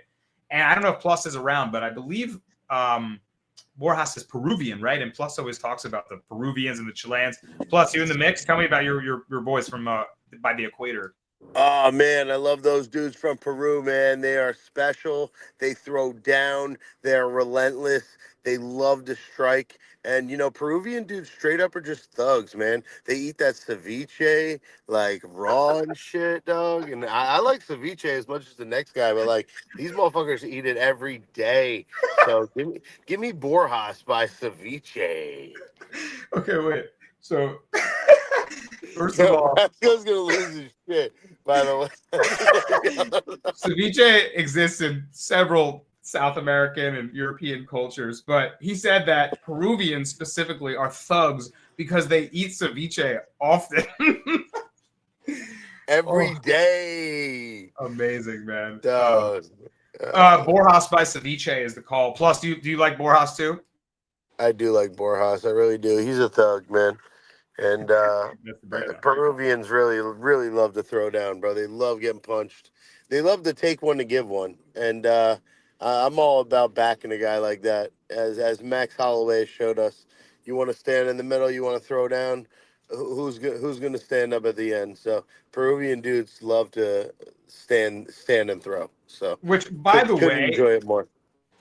Speaker 2: And I don't know if Plus is around, but I believe Borjas is Peruvian, right? And Plus always talks about the Peruvians and the Chileans. Plus, you in the mix? Tell me about your boys from by the equator.
Speaker 4: Oh, man, I love those dudes from Peru, man. They are special. They throw down. They're relentless. They love to strike. And, Peruvian dudes straight up are just thugs, man. They eat that ceviche, like, raw and shit, dog. And I like ceviche as much as the next guy, but, like, these motherfuckers eat it every day. So give me Borjas by ceviche.
Speaker 2: Okay, wait. So... First of all,
Speaker 4: Brasco's gonna lose his shit. By the way,
Speaker 2: ceviche exists in several South American and European cultures, but he said that Peruvians specifically are thugs because they eat ceviche often.
Speaker 4: Every day.
Speaker 2: Amazing, man.
Speaker 4: Borjas
Speaker 2: by ceviche is the call. Plus, do you like Borjas too?
Speaker 4: I do like Borjas. I really do. He's a thug, man. And Peruvians really, really love to throw down, bro. They love getting punched. They love to take one to give one. And I'm all about backing a guy like that. As Max Holloway showed us, you want to stand in the middle, you want to throw down. Who's going to stand up at the end? So Peruvian dudes love to stand and throw. So
Speaker 2: which, by the way,
Speaker 4: enjoy it more.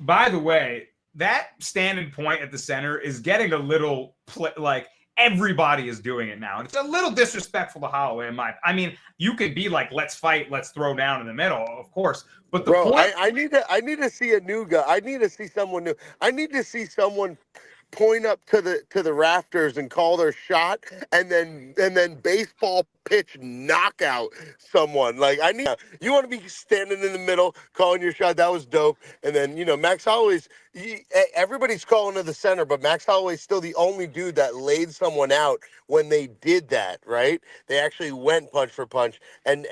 Speaker 2: By the way, that standing point at the center is getting a little like. Everybody is doing it now. And it's a little disrespectful to Holloway. I mean, you could be like, let's fight, let's throw down in the middle, of course. But
Speaker 4: I need to see a new guy. I need to see someone new. I need to see someone point up to the rafters and call their shot and then baseball pitch knockout someone. Like you want to be standing in the middle calling your shot. That was dope. And then Max Holloway's everybody's calling to the center, but Max Holloway's still the only dude that laid someone out when they did that, right? They actually went punch for punch. And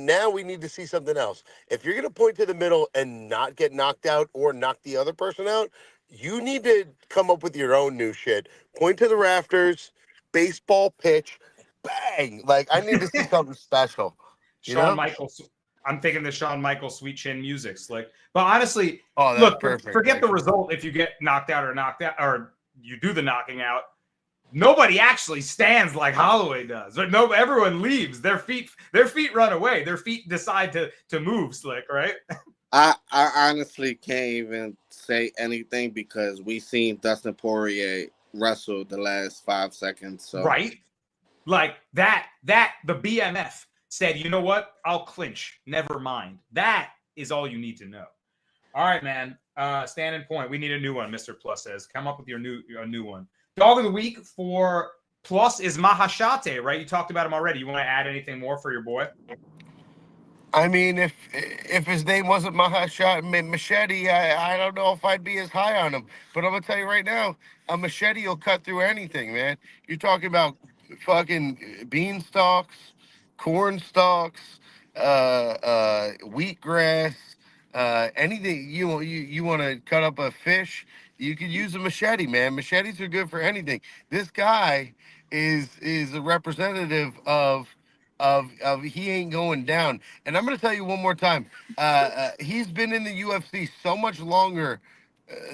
Speaker 4: now we need to see something else. If you're gonna point to the middle and not get knocked out or knock the other person out, you need to come up with your own new shit. Point to the rafters, baseball pitch, bang. Like, I need to see something special.
Speaker 2: Shawn Michaels. I'm thinking the Shawn Michaels Sweet Chin music, Slick. But honestly,
Speaker 4: look, perfect.
Speaker 2: Forget the result if you get knocked out or you do the knocking out. Nobody actually stands like Holloway does. No, everyone leaves. Their feet run away. Their feet decide to move, Slick, right?
Speaker 3: I honestly can't even say anything because we seen Dustin Poirier wrestle the last 5 seconds. So.
Speaker 2: Right? Like that the BMF said, you know what? I'll clinch. Never mind. That is all you need to know. All right, man. Standing point. We need a new one, Mr. Plus says. Come up with your new one. Dog of the week for Plus is Maheshate, right? You talked about him already. You want to add anything more for your boy?
Speaker 4: I mean, if his name wasn't Maheshate, I don't know if I'd be as high on him. But I'm going to tell you right now, a machete will cut through anything, man. You're talking about fucking bean stalks, corn stalks, wheatgrass, anything. You want to cut up a fish, you could use a machete, man. Machetes are good for anything. This guy is a representative of he ain't going down. And I'm going to tell you one more time. He's been in the UFC so much longer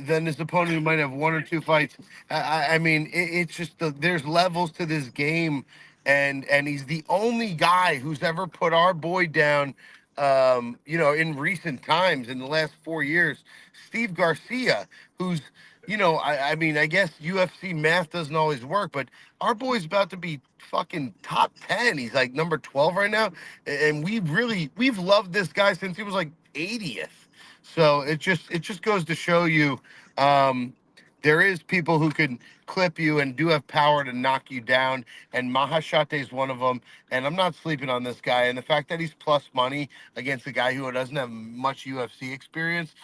Speaker 4: than his opponent who might have one or two fights. I mean, it's just there's levels to this game. And he's the only guy who's ever put our boy down, in recent times, in the last 4 years. Steve Garcia, who's I mean, I guess UFC math doesn't always work, but our boy's about to be fucking top 10. He's like number 12 right now. And we've loved this guy since he was like 80th. So it just goes to show you, there is people who can clip you and do have power to knock you down. And Maheshate is one of them. And I'm not sleeping on this guy. And the fact that he's plus money against a guy who doesn't have much UFC experience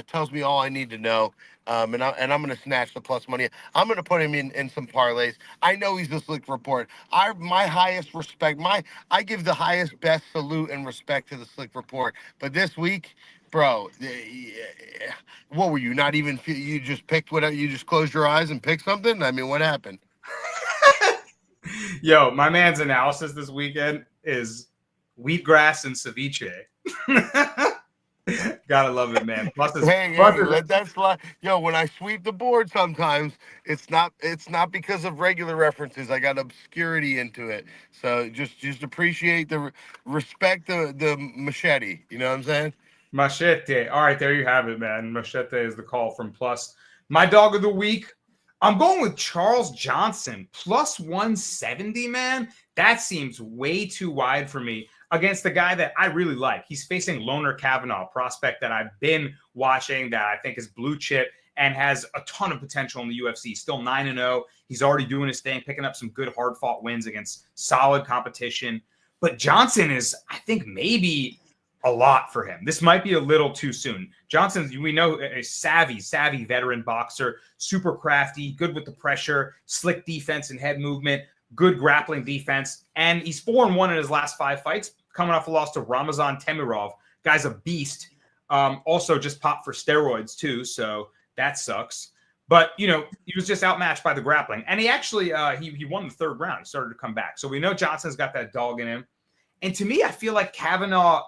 Speaker 4: tells me all I need to know. I'm going to snatch the plus money. I'm going to put him in some parlays. I know he's the slick report. My highest respect, I give the highest, best salute and respect to the slick report. But this week, bro, what were you not even? You just picked whatever. You just closed your eyes and picked something. I mean, what happened?
Speaker 2: Yo, my man's analysis this weekend is wheatgrass and ceviche. Gotta love it, man.
Speaker 4: That's like, yo, when I sweep the board, sometimes it's not because of regular references. I got obscurity into it. So just appreciate respect the machete. You know what I'm saying?
Speaker 2: Maheshate. All right, there you have it, man. Maheshate is the call from Plus. My dog of the week, I'm going with Charles Johnson, plus 170, man. That seems way too wide for me against the guy that I really like. He's facing Loner Kavanaugh, prospect that I've been watching that I think is blue chip and has a ton of potential in the UFC. Still 9-0. He's already doing his thing, picking up some good hard-fought wins against solid competition. But Johnson is, I think, maybe a lot for him. This might be a little too soon. Johnson, we know, a savvy veteran boxer, super crafty, good with the pressure, slick defense and head movement, good grappling defense, and he's 4-1 in his last 5 fights, coming off a loss to Ramazan Temirov. Guy's a beast. Also just popped for steroids too, so that sucks. But, he was just outmatched by the grappling. And he actually, he won the 3rd round. He started to come back. So we know Johnson's got that dog in him. And to me, I feel like Kavanaugh,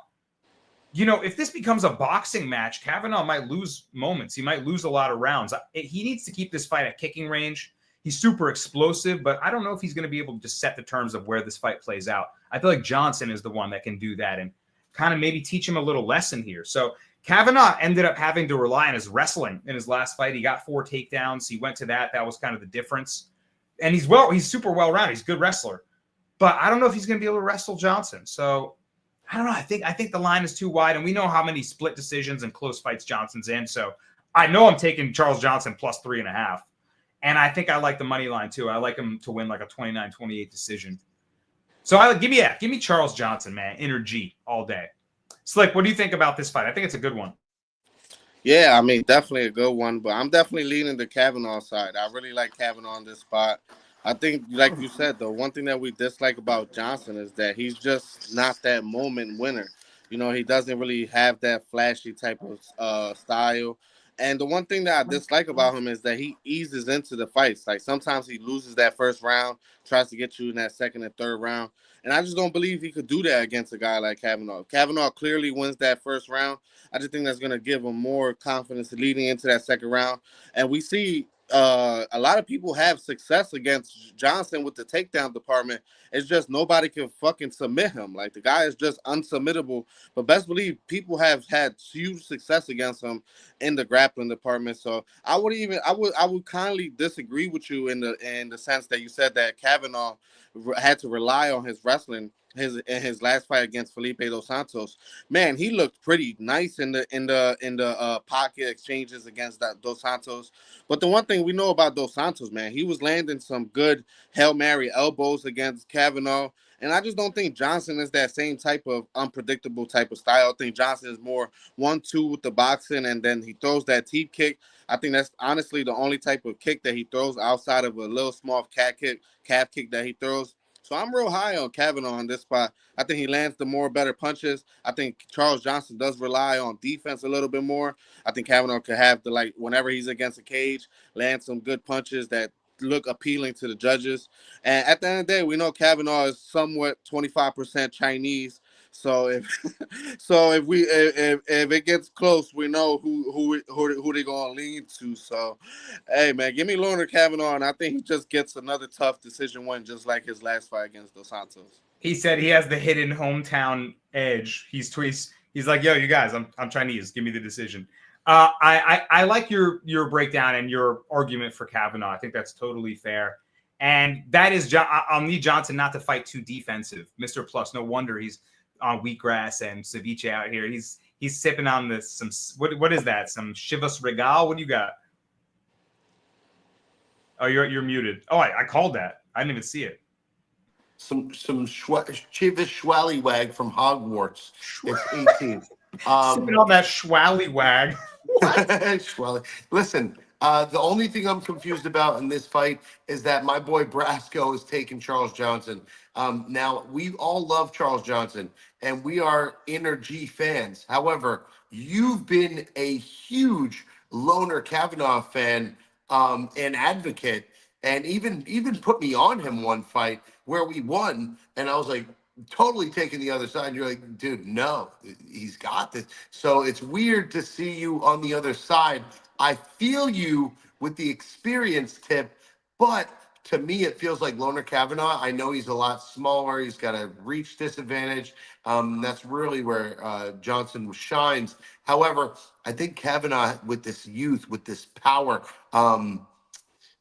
Speaker 2: if this becomes a boxing match, Kavanaugh might lose moments. He might lose a lot of rounds. He needs to keep this fight at kicking range. He's super explosive, but I don't know if he's going to be able to just set the terms of where this fight plays out. I feel like Johnson is the one that can do that and kind of maybe teach him a little lesson here. So Kavanaugh ended up having to rely on his wrestling in his last fight. He got 4 takedowns. He went to that. That was kind of the difference. And he's super well-rounded. He's a good wrestler. But I don't know if he's going to be able to wrestle Johnson. So I don't know. I think the line is too wide, and we know how many split decisions and close fights Johnson's in. So I know I'm taking Charles Johnson plus 3.5. And I think I like the money line too. I like him to win like a 29-28 decision. So give me Charles Johnson, man. Energy all day. Slick, what do you think about this fight? I think it's a good one.
Speaker 3: Yeah, I mean, definitely a good one, but I'm definitely leaning the Kavanaugh side. I really like Kavanaugh on this spot. I think, like you said, the one thing that we dislike about Johnson is that he's just not that moment winner. He doesn't really have that flashy type of style. And the one thing that I dislike about him is that he eases into the fights. Like sometimes he loses that first round, tries to get you in that second and third round. And I just don't believe he could do that against a guy like Kavanaugh. Kavanaugh clearly wins that first round. I just think that's going to give him more confidence leading into that second round. And we see a lot of people have success against Johnson with the takedown department. It's just nobody can fucking submit him. Like the guy is just unsubmittable. But best believe people have had huge success against him in the grappling department. So I would kindly disagree with you in the sense that you said that Kavanaugh had to rely on his wrestling in his last fight against Felipe Dos Santos. Man, he looked pretty nice in the pocket exchanges against Dos Santos. But the one thing we know about Dos Santos, man, he was landing some good Hail Mary elbows against Kavanaugh. And I just don't think Johnson is that same type of unpredictable type of style. I think Johnson is more 1-2 with the boxing, and then he throws that teep kick. I think that's honestly the only type of kick that he throws outside of a little small calf kick that he throws. So I'm real high on Kavanaugh on this spot. I think he lands the more better punches. I think Charles Johnson does rely on defense a little bit more. I think Kavanaugh could have whenever he's against a cage, land some good punches that look appealing to the judges. And at the end of the day, we know Kavanaugh is somewhat 25% Chinese. So if it gets close, we know who they're gonna lean to. So, hey man, give me Loner Kavanaugh, and I think he just gets another tough decision win, just like his last fight against Dos Santos.
Speaker 2: He said he has the hidden hometown edge. He's like, yo, you guys, I'm Chinese. Give me the decision. I like your breakdown and your argument for Kavanaugh. I think that's totally fair. And that is, I'll need Johnson not to fight too defensive. Mr. Plus, no wonder he's on wheatgrass and ceviche out here. He's sipping on this, what is that? Some Chivas Regal? What do you got? Oh, you're muted. Oh, I called that. I didn't even see it.
Speaker 4: Some Chivas Schwallywag from Hogwarts. It's 18.
Speaker 2: Sipping on that Schwallywag.
Speaker 4: Schwally. Listen, the only thing I'm confused about in this fight is that my boy Brasco is taking Charles Johnson. Now, we all love Charles Johnson, and we are Inner G fans. However, you've been a huge Loner Kavanaugh fan and advocate, and even put me on him one fight where we won, and I was like, totally taking the other side. You're like, dude, no, he's got this. So it's weird to see you on the other side. I feel you with the experience tip, but to me, it feels like Loner Kavanaugh. I know he's a lot smaller. He's got a reach disadvantage. That's really where Johnson shines. However, I think Kavanaugh, with this youth, with this power,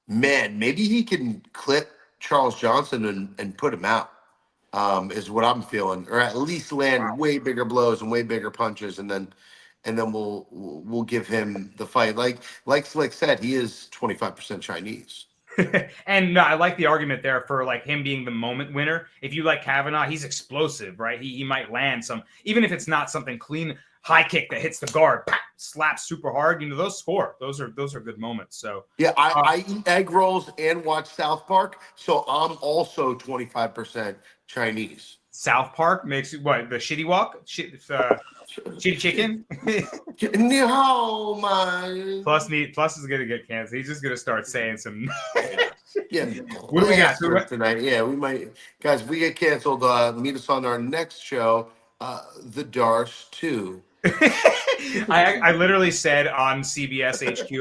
Speaker 4: man, maybe he can clip Charles Johnson and put him out. Is what I'm feeling, or at least land way bigger blows and way bigger punches, and then we'll give him the fight. Like Slick said, he is 25% Chinese.
Speaker 2: And no, I like the argument there for like him being the moment winner. If you like Kavanaugh, he's explosive, right? He might land some, even if it's not something clean, high kick that hits the guard, pop, slaps super hard. You know, those score. Those are good moments. So
Speaker 4: yeah, I eat egg rolls and watch South Park, so I'm also 25% Chinese.
Speaker 2: South Park makes you what? The shitty walk? Shitty chicken?
Speaker 4: No, man.
Speaker 2: Plus is gonna get canceled. He's just gonna start saying some.
Speaker 4: Yeah.
Speaker 2: What do we got
Speaker 4: tonight? Yeah, we might, guys. We get canceled. Meet us on our next show, the Darce 2.
Speaker 2: I literally said on CBS HQ,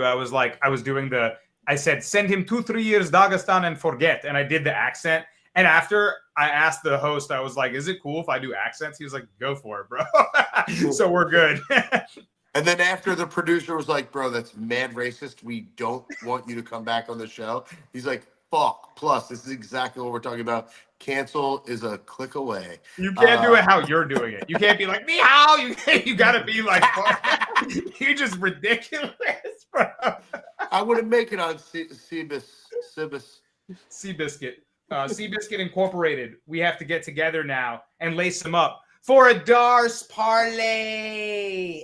Speaker 2: I said, send him 2-3 years Dagestan and forget. And I did the accent. And after I asked the host, I was like, is it cool if I do accents? He was like, go for it, bro. So we're good.
Speaker 4: And then after the producer was like, bro, that's mad racist. We don't want you to come back on the show. He's like, fuck. Plus, this is exactly what we're talking about. Cancel is a click away.
Speaker 2: You can't do it how you're doing it. You can't be like, me how. You got to be like, you're just ridiculous, bro.
Speaker 4: I wouldn't make it on Seabiscuit.
Speaker 2: Seabiscuit Incorporated. We have to get together now and lace them up for a Darce parlay.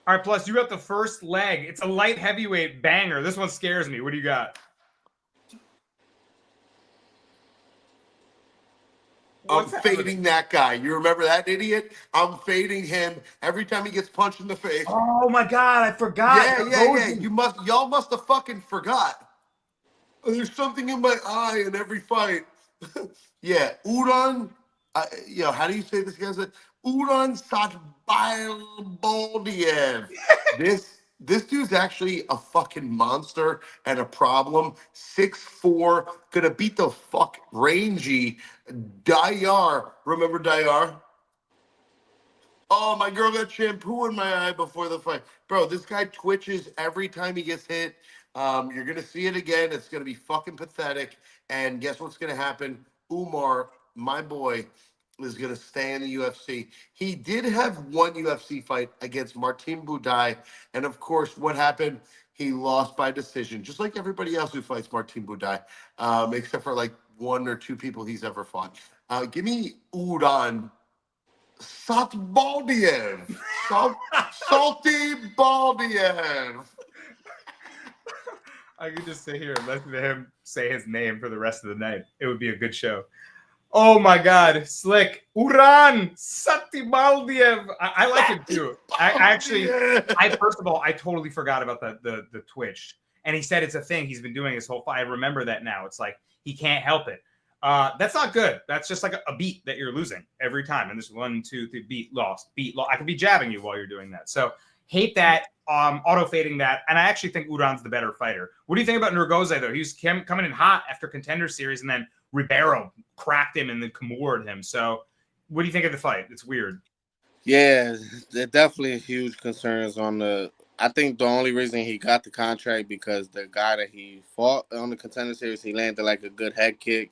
Speaker 2: All right, Plus, you got the first leg. It's a light heavyweight banger. This one scares me. What do you got?
Speaker 4: I'm fading that guy. You remember that idiot? I'm fading him every time he gets punched in the face.
Speaker 2: Oh my God, I forgot.
Speaker 4: Yeah. Y'all must have fucking forgot. There's something in my eye in every fight. Yeah, Uran. How do you say this guy's name? Uran Satbalbaldiev. This dude's actually a fucking monster and a problem. 6'4", gonna beat the fuck rangy Dayar. Remember Dayar? Oh, my girl got shampoo in my eye before the fight. Bro, this guy twitches every time he gets hit. You're gonna see it again. It's gonna be fucking pathetic. And guess what's gonna happen? Umar, my boy, is going to stay in the UFC. He did have one UFC fight against Martin Budai. And of course, what happened? He lost by decision, just like everybody else who fights Martin Budai, except for like one or two people he's ever fought. Give me Uran Satbaldiev. Salty Baldiev.
Speaker 2: I could just sit here and listen to him say his name for the rest of the night. It would be a good show. Oh my God, Slick. Uran Satibaldiev. I like it too. First of all, I totally forgot about the Twitch. And he said it's a thing he's been doing his whole fight. I remember that now. It's like he can't help it. That's not good. That's just like a beat that you're losing every time. And this 1, 2, 3, beat, lost. I could be jabbing you while you're doing that. So hate that, auto-fading that. And I actually think Uran's the better fighter. What do you think about Nurgoze, though? He was coming in hot after Contender Series, and then Ribeiro cracked him and then Kimura'd him. So what do you think of the fight? It's weird.
Speaker 3: Yeah, there definitely huge concerns on the. I think the only reason he got the contract because the guy that he fought on the Contender Series, he landed like a good head kick,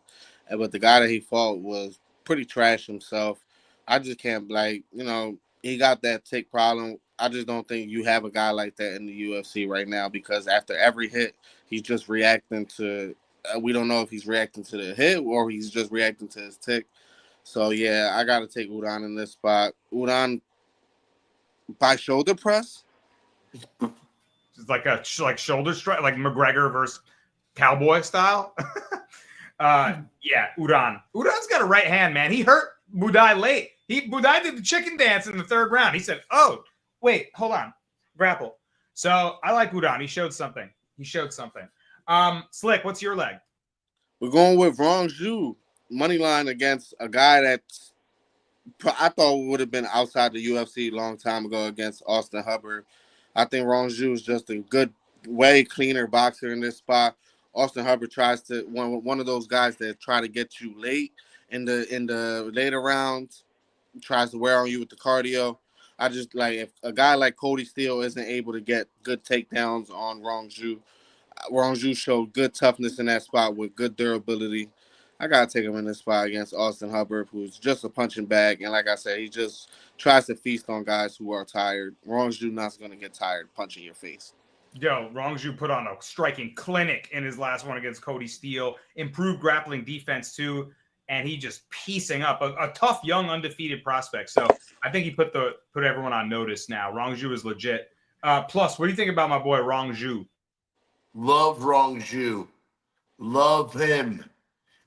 Speaker 3: but the guy that he fought was pretty trash himself. I just can't he got that tick problem. I just don't think you have a guy like that in the UFC right now because after every hit, he's just reacting to. We don't know if he's reacting to the hit or he's just reacting to his tick. So, yeah, I got to take Uran in this spot. Uran by shoulder press?
Speaker 2: It's like a shoulder strike, like McGregor versus Cowboy style. Yeah, Uran. Uran's got a right hand, man. He hurt Budai late. Budai did the chicken dance in the 3rd round. He said, oh, wait, hold on. Grapple. So I like Uran. He showed something. Slick, what's your leg?
Speaker 3: We're going with Rong Zhu. Money line against a guy that I thought would have been outside the UFC a long time ago against Austin Hubbard. I think Rong Zhu is just a good, way cleaner boxer in this spot. Austin Hubbard tries to one of those guys that try to get you late in the later rounds, tries to wear on you with the cardio. I just like if a guy like Cody Steele isn't able to get good takedowns on Rong Zhu. Rong Zhu showed good toughness in that spot with good durability. I got to take him in this spot against Austin Hubbard, who's just a punching bag. And like I said, he just tries to feast on guys who are tired. Rong Zhu not going to get tired punching your face.
Speaker 2: Yo, Rong Zhu put on a striking clinic in his last one against Cody Steele. Improved grappling defense, too. And he just piecing up a tough, young, undefeated prospect. So I think he put everyone on notice now. Rong Zhu is legit. Plus, what do you think about my boy Rong Zhu?
Speaker 4: Love Rong Zhu. Love him.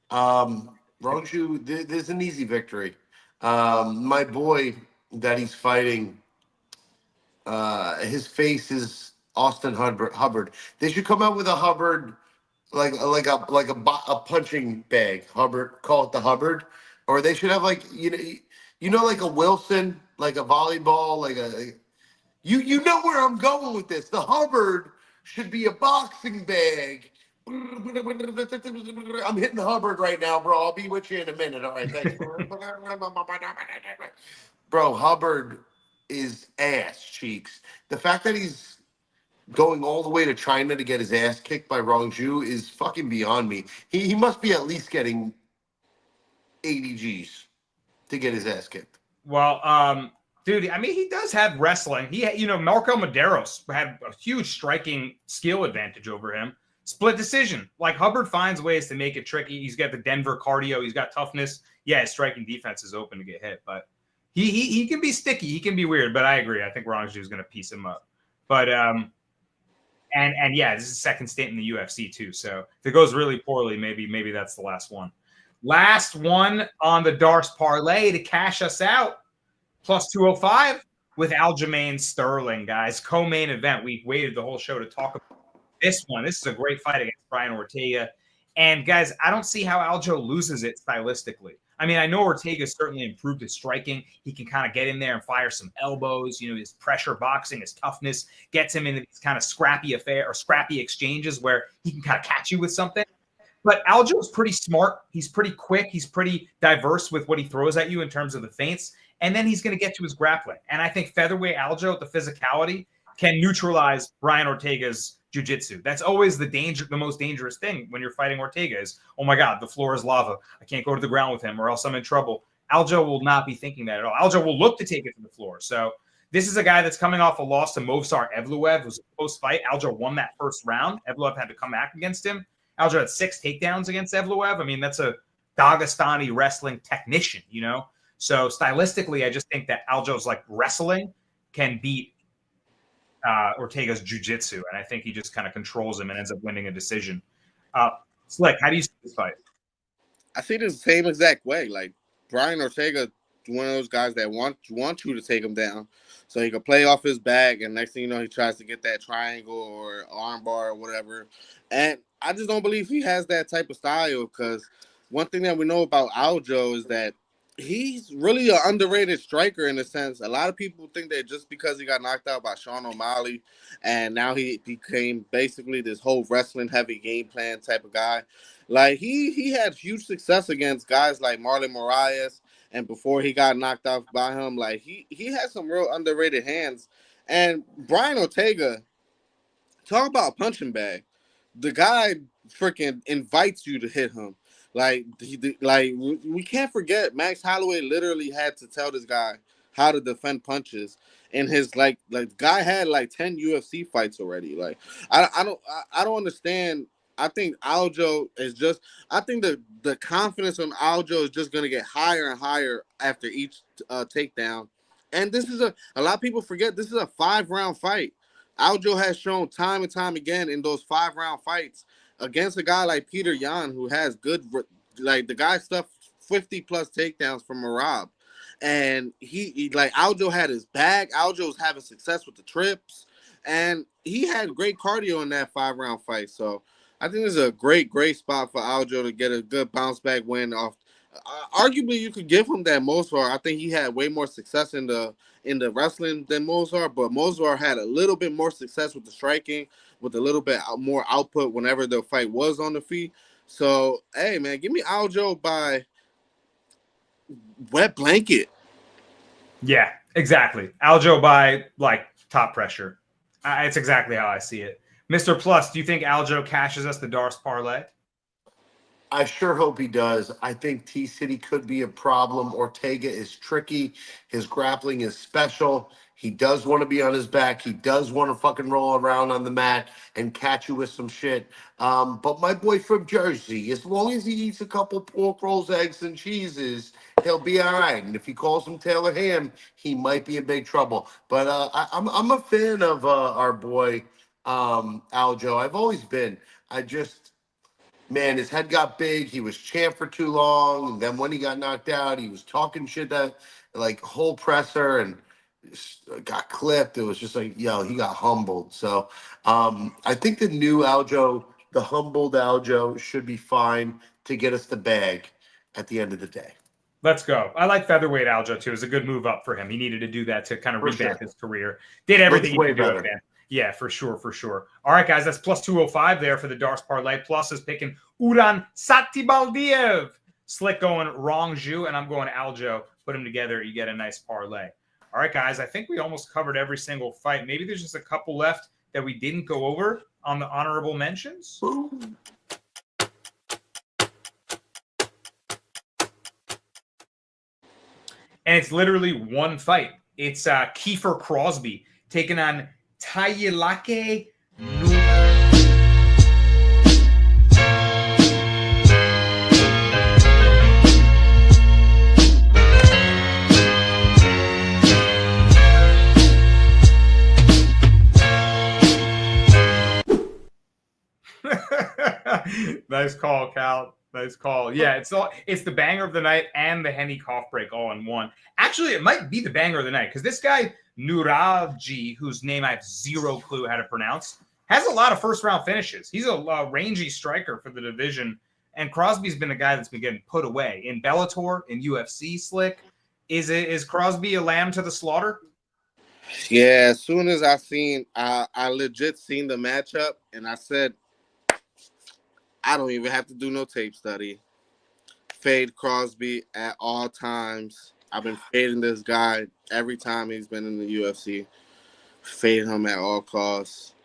Speaker 4: Rong Zhu, there's an easy victory. My boy that he's fighting, his face is Austin Hubbard. They should come out with a Hubbard, like a punching bag. Hubbard, call it the Hubbard, or they should have like like a Wilson, like a volleyball, like a. You know where I'm going with this. The Hubbard should be a boxing bag. I'm hitting the Hubbard right now, bro. I'll be with you in a minute. All right, thanks. Bro, Hubbard is ass cheeks. The fact that he's going all the way to China to get his ass kicked by Rong Zhu is fucking beyond me. He must be at least getting 80 G's to get his ass kicked.
Speaker 2: Well, dude, I mean, he does have wrestling. Marco Medeiros had a huge striking skill advantage over him. Split decision. Like, Hubbard finds ways to make it tricky. He's got the Denver cardio. He's got toughness. Yeah, his striking defense is open to get hit, but he can be sticky. He can be weird, but I agree. I think Rong Zhu is going to piece him up. But, and yeah, this is second stint in the UFC, too. So if it goes really poorly, maybe that's the last one. Last one on the Darce parlay to cash us out. Plus 205 with Aljamain Sterling, guys. Co-main event. We waited the whole show to talk about this one. This is a great fight against Brian Ortega. And, guys, I don't see how Aljo loses it stylistically. I mean, I know Ortega's certainly improved his striking. He can kind of get in there and fire some elbows. His pressure boxing, his toughness gets him into these kind of scrappy exchanges where he can kind of catch you with something. But Aljo's pretty smart. He's pretty quick. He's pretty diverse with what he throws at you in terms of the feints. And then he's going to get to his grappling. And I think featherweight Aljo, the physicality, can neutralize Brian Ortega's jiu-jitsu. That's always the most dangerous thing when you're fighting Ortega is, oh my God, the floor is lava. I can't go to the ground with him or else I'm in trouble. Aljo will not be thinking that at all. Aljo will look to take it to the floor. So this is a guy that's coming off a loss to Movsar Evloev. It was a close fight. Aljo won that first round. Evloev had to come back against him. Aljo had 6 takedowns against Evloev. I mean, that's a Dagestani wrestling technician, So stylistically, I just think that Aljo's like wrestling can beat Ortega's jiu-jitsu, and I think he just kind of controls him and ends up winning a decision. Slick, how do you see this fight?
Speaker 3: I see it the same exact way. Like, Brian Ortega, one of those guys that want you to take him down so he can play off his back, and next thing you know, he tries to get that triangle or arm bar or whatever. And I just don't believe he has that type of style because one thing that we know about Aljo is that he's really an underrated striker in a sense. A lot of people think that just because he got knocked out by Sean O'Malley and now he became basically this whole wrestling heavy game plan type of guy. Like he had huge success against guys like Marlon Moraes, and before he got knocked out by him, like he had some real underrated hands. And Brian Ortega, talk about a punching bag. The guy freaking invites you to hit him. Like, we can't forget Max Holloway literally had to tell this guy how to defend punches. And his guy had like 10 UFC fights already. Like, I don't understand. I think Aljo is just. I think the confidence on Aljo is just gonna get higher and higher after each takedown. And this is a lot of people forget this is a 5-round fight. Aljo has shown time and time again in those 5-round fights against a guy like Peter Yan, who has good, like the guy stuffed 50 plus takedowns from Marab. And he like Aljo had his bag. Aljo was having success with the trips, and he had great cardio in that 5-round fight. So I think this is a great spot for Aljo to get a good bounce back win off. Arguably, you could give him that Mozart. I think he had way more success in the wrestling than Mozart, but Mozart had a little bit more success with the striking, with a little bit more output whenever the fight was on the feet. So, hey, man, give me Aljo by wet blanket.
Speaker 2: Yeah, exactly. Aljo by, like, top pressure. It's exactly how I see it. Mr. Plus, do you think Aljo cashes us the Darce parlay?
Speaker 4: I sure hope he does. I think T-City could be a problem. Ortega is tricky. His grappling is special. He does want to be on his back. He does want to fucking roll around on the mat and catch you with some shit. But my boy from Jersey, as long as he eats a couple pork rolls, eggs, and cheeses, he'll be all right. And if he calls him Taylor Ham, he might be in big trouble. But I'm a fan of our boy Aljo. I've always been. Man, his head got big. He was champ for too long. And then when he got knocked out, he was talking shit that like whole presser and got clipped. It was just like, yo, he got humbled. So I think the new Aljo, the humbled Aljo, should be fine to get us the bag at the end of the day.
Speaker 2: Let's go. I like featherweight Aljo too. It was a good move up for him. He needed to do that to kind of revamp his career. Did everything he could do, man. Yeah, for sure. All right, guys, that's plus 205 there for the Darce parlay. Plus is picking Uran Satibaldiev. Slick going Rong Zhu, and I'm going Aljo. Put them together, you get a nice parlay. All right, guys, I think we almost covered every single fight. Maybe there's just a couple left that we didn't go over on the honorable mentions.
Speaker 4: Ooh.
Speaker 2: And it's literally one fight. It's Kiefer Crosby taking on Tayilake. Nice call, Cal. Nice call. Yeah, it's the banger of the night and the Henny cough break all in one. Actually, it might be the banger of the night because this guy Nuraji, whose name I have zero clue how to pronounce, has a lot of first-round finishes. He's a rangy striker for the division, and Crosby's been a guy that's been getting put away in Bellator, in UFC. Slick, is Crosby a lamb to the slaughter?
Speaker 3: Yeah, as soon as I legit seen the matchup, and I said, I don't even have to do no tape study. Fade Crosby at all times. I've been fading this guy every time he's been in the UFC. Fade him at all costs.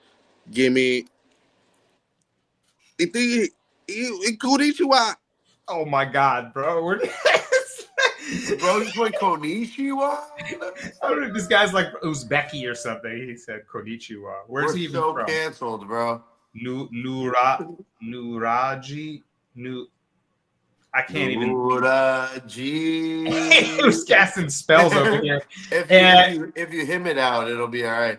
Speaker 3: Give me Konnichiwa.
Speaker 2: Oh my God, bro.
Speaker 4: Bro, he's like Konnichiwa?
Speaker 2: This guy's like Uzbeki or something. He said Konnichiwa. Where's he even from?
Speaker 4: Canceled, bro.
Speaker 2: Nuraji. I can't even.
Speaker 4: Nuraji.
Speaker 2: Who's casting spells over here?
Speaker 4: if you him it out, it'll be all right.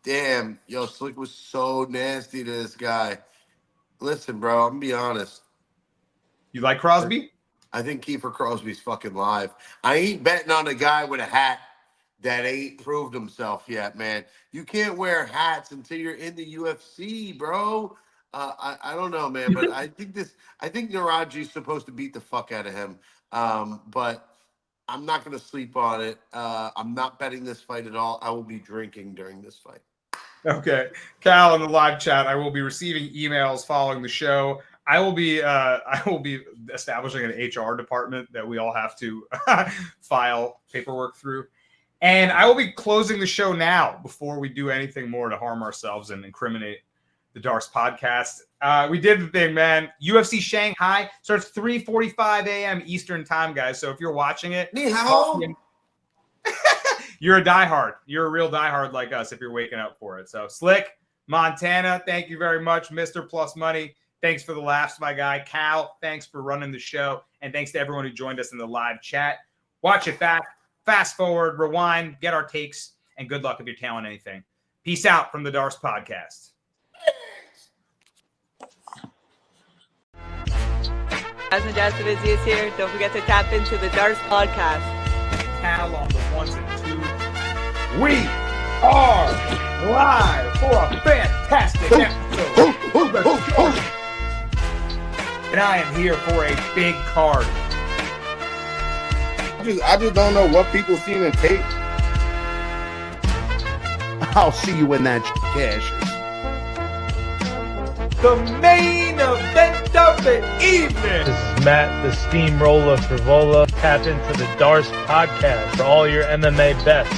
Speaker 4: Damn, yo, Slick was so nasty to this guy. Listen, bro, I'm gonna be honest.
Speaker 2: You like Crosby?
Speaker 4: I think Kiefer Crosby's fucking live. I ain't betting on a guy with a hat that ain't proved himself yet, man. You can't wear hats until you're in the UFC, bro. I don't know, man, but I think Naraji's supposed to beat the fuck out of him. But I'm not going to sleep on it. I'm not betting this fight at all. I will be drinking during this fight.
Speaker 2: Okay. Cal in the live chat, I will be receiving emails following the show. I will be establishing an HR department that we all have to file paperwork through. And I will be closing the show now before we do anything more to harm ourselves and incriminate the Darce podcast. We did the thing, man. UFC Shanghai starts 3:45 a.m. Eastern time, guys. So if you're watching it,
Speaker 4: Ni hao.
Speaker 2: You're a diehard. You're a real diehard like us if you're waking up for it. So Slick, Montana, thank you very much. Mr. Plus Money, thanks for the laughs, my guy. Cal, thanks for running the show. And thanks to everyone who joined us in the live chat. Watch it back, fast forward, rewind, get our takes, and good luck if you're tailing anything. Peace out from the Darce podcast.
Speaker 1: As and Jazz is here. Don't forget to tap into the Darce podcast.
Speaker 2: Cal on the ones and twos. We are live for a fantastic episode of the show. And I am here for a big card.
Speaker 3: I just don't know what people seen in tape.
Speaker 10: I'll see you when that cashes.
Speaker 2: The main event of the evening.
Speaker 5: This is Matt, the Steamroller Frivola. Tap into the Darce podcast for all your MMA bets.